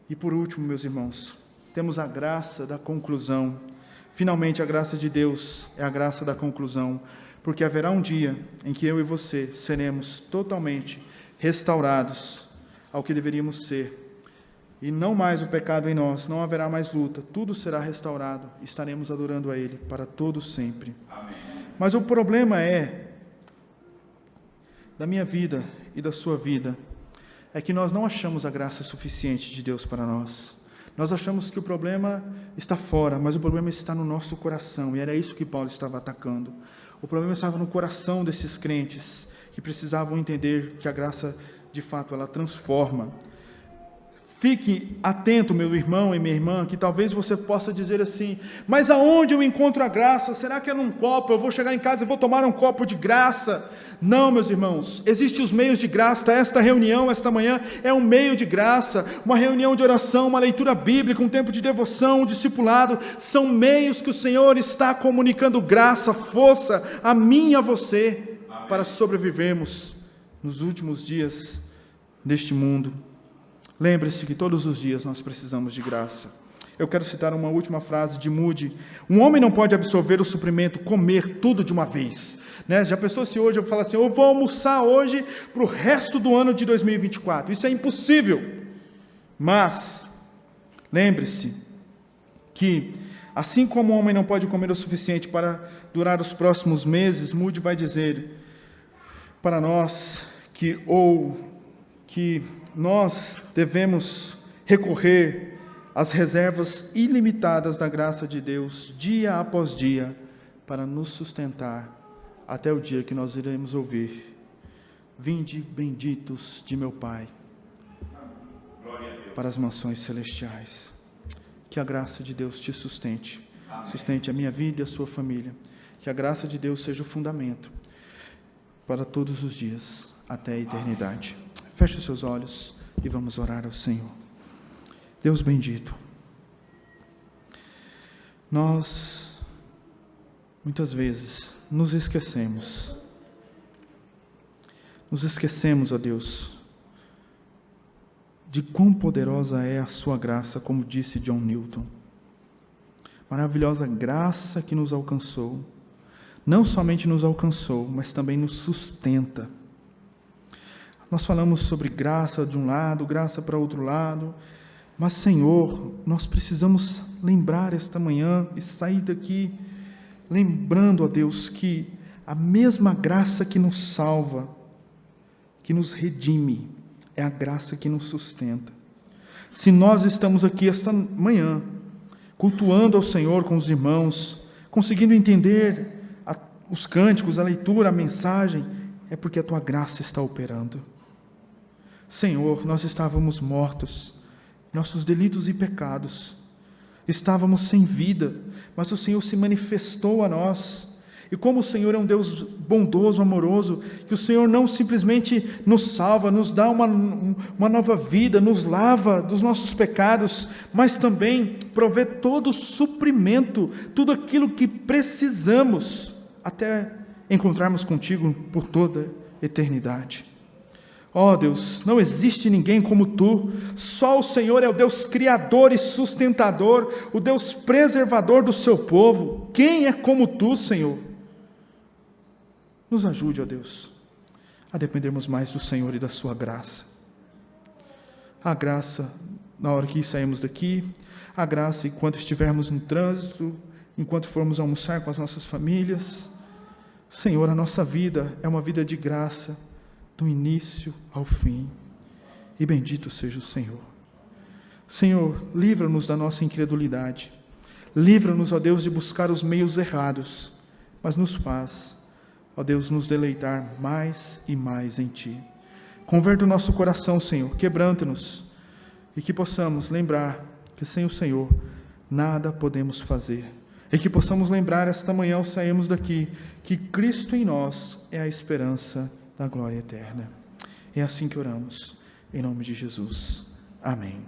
E por último, meus irmãos, temos a graça da conclusão. Finalmente, a graça de Deus é a graça da conclusão, porque haverá um dia em que eu e você seremos totalmente restaurados ao que deveríamos ser. E não mais o pecado em nós, não haverá mais luta, tudo será restaurado, estaremos adorando a Ele para todo sempre. Amém. Mas o problema da minha vida e da sua vida, é que nós não achamos a graça suficiente de Deus para nós. Nós achamos que o problema está fora, mas o problema está no nosso coração, e era isso que Paulo estava atacando. O problema estava no coração desses crentes, que precisavam entender que a graça, de fato, ela transforma. Fique atento, meu irmão e minha irmã, que talvez você possa dizer assim: mas aonde eu encontro a graça? Será que é num copo? Eu vou chegar em casa e vou tomar um copo de graça? Não, meus irmãos, existem os meios de graça. Esta reunião, esta manhã, é um meio de graça, uma reunião de oração, uma leitura bíblica, um tempo de devoção, um discipulado, são meios que o Senhor está comunicando graça, força, a mim e a você, amém, para sobrevivermos nos últimos dias deste mundo. Lembre-se que todos os dias nós precisamos de graça. Eu quero citar uma última frase de Moody. Um homem não pode absorver o suprimento, comer tudo de uma vez. Já pensou se hoje eu falar assim: eu vou almoçar hoje para o resto do ano de 2024? Isso é impossível. Mas, lembre-se que, assim como o homem não pode comer o suficiente para durar os próximos meses, Moody vai dizer para nós que nós devemos recorrer às reservas ilimitadas da graça de Deus, dia após dia, para nos sustentar até o dia que nós iremos ouvir: vinde benditos de meu Pai, para as mansões celestiais. Que a graça de Deus te sustente, sustente a minha vida e a sua família. Que a graça de Deus seja o fundamento para todos os dias, até a eternidade. Feche os seus olhos e vamos orar ao Senhor. Deus bendito, nós muitas vezes nos esquecemos, ó Deus, de quão poderosa é a sua graça, como disse John Newton. Maravilhosa graça que nos alcançou, não somente nos alcançou, mas também nos sustenta. Nós falamos sobre graça de um lado, graça para outro lado, mas, Senhor, nós precisamos lembrar esta manhã e sair daqui lembrando, ó Deus, que a mesma graça que nos salva, que nos redime, é a graça que nos sustenta. Se nós estamos aqui esta manhã, cultuando ao Senhor com os irmãos, conseguindo entender os cânticos, a leitura, a mensagem, é porque a Tua graça está operando. Senhor, nós estávamos mortos, nossos delitos e pecados, estávamos sem vida, mas o Senhor se manifestou a nós, e como o Senhor é um Deus bondoso, amoroso, que o Senhor não simplesmente nos salva, nos dá uma nova vida, nos lava dos nossos pecados, mas também provê todo o suprimento, tudo aquilo que precisamos, até encontrarmos contigo por toda a eternidade. Ó Deus, não existe ninguém como Tu, só o Senhor é o Deus criador e sustentador, o Deus preservador do seu povo. Quem é como Tu, Senhor? Nos ajude, ó Deus, a dependermos mais do Senhor e da Sua graça. A graça na hora que saímos daqui, a graça enquanto estivermos no trânsito, enquanto formos almoçar com as nossas famílias. Senhor, a nossa vida é uma vida de graça, do início ao fim, e bendito seja o Senhor. Senhor, livra-nos da nossa incredulidade, livra-nos, ó Deus, de buscar os meios errados, mas nos faz, ó Deus, nos deleitar mais e mais em Ti. Converta o nosso coração, Senhor, quebranta-nos, e que possamos lembrar que sem o Senhor nada podemos fazer, e que possamos lembrar esta manhã ao sairmos daqui, que Cristo em nós é a esperança da glória eterna. É assim que oramos, em nome de Jesus. Amém.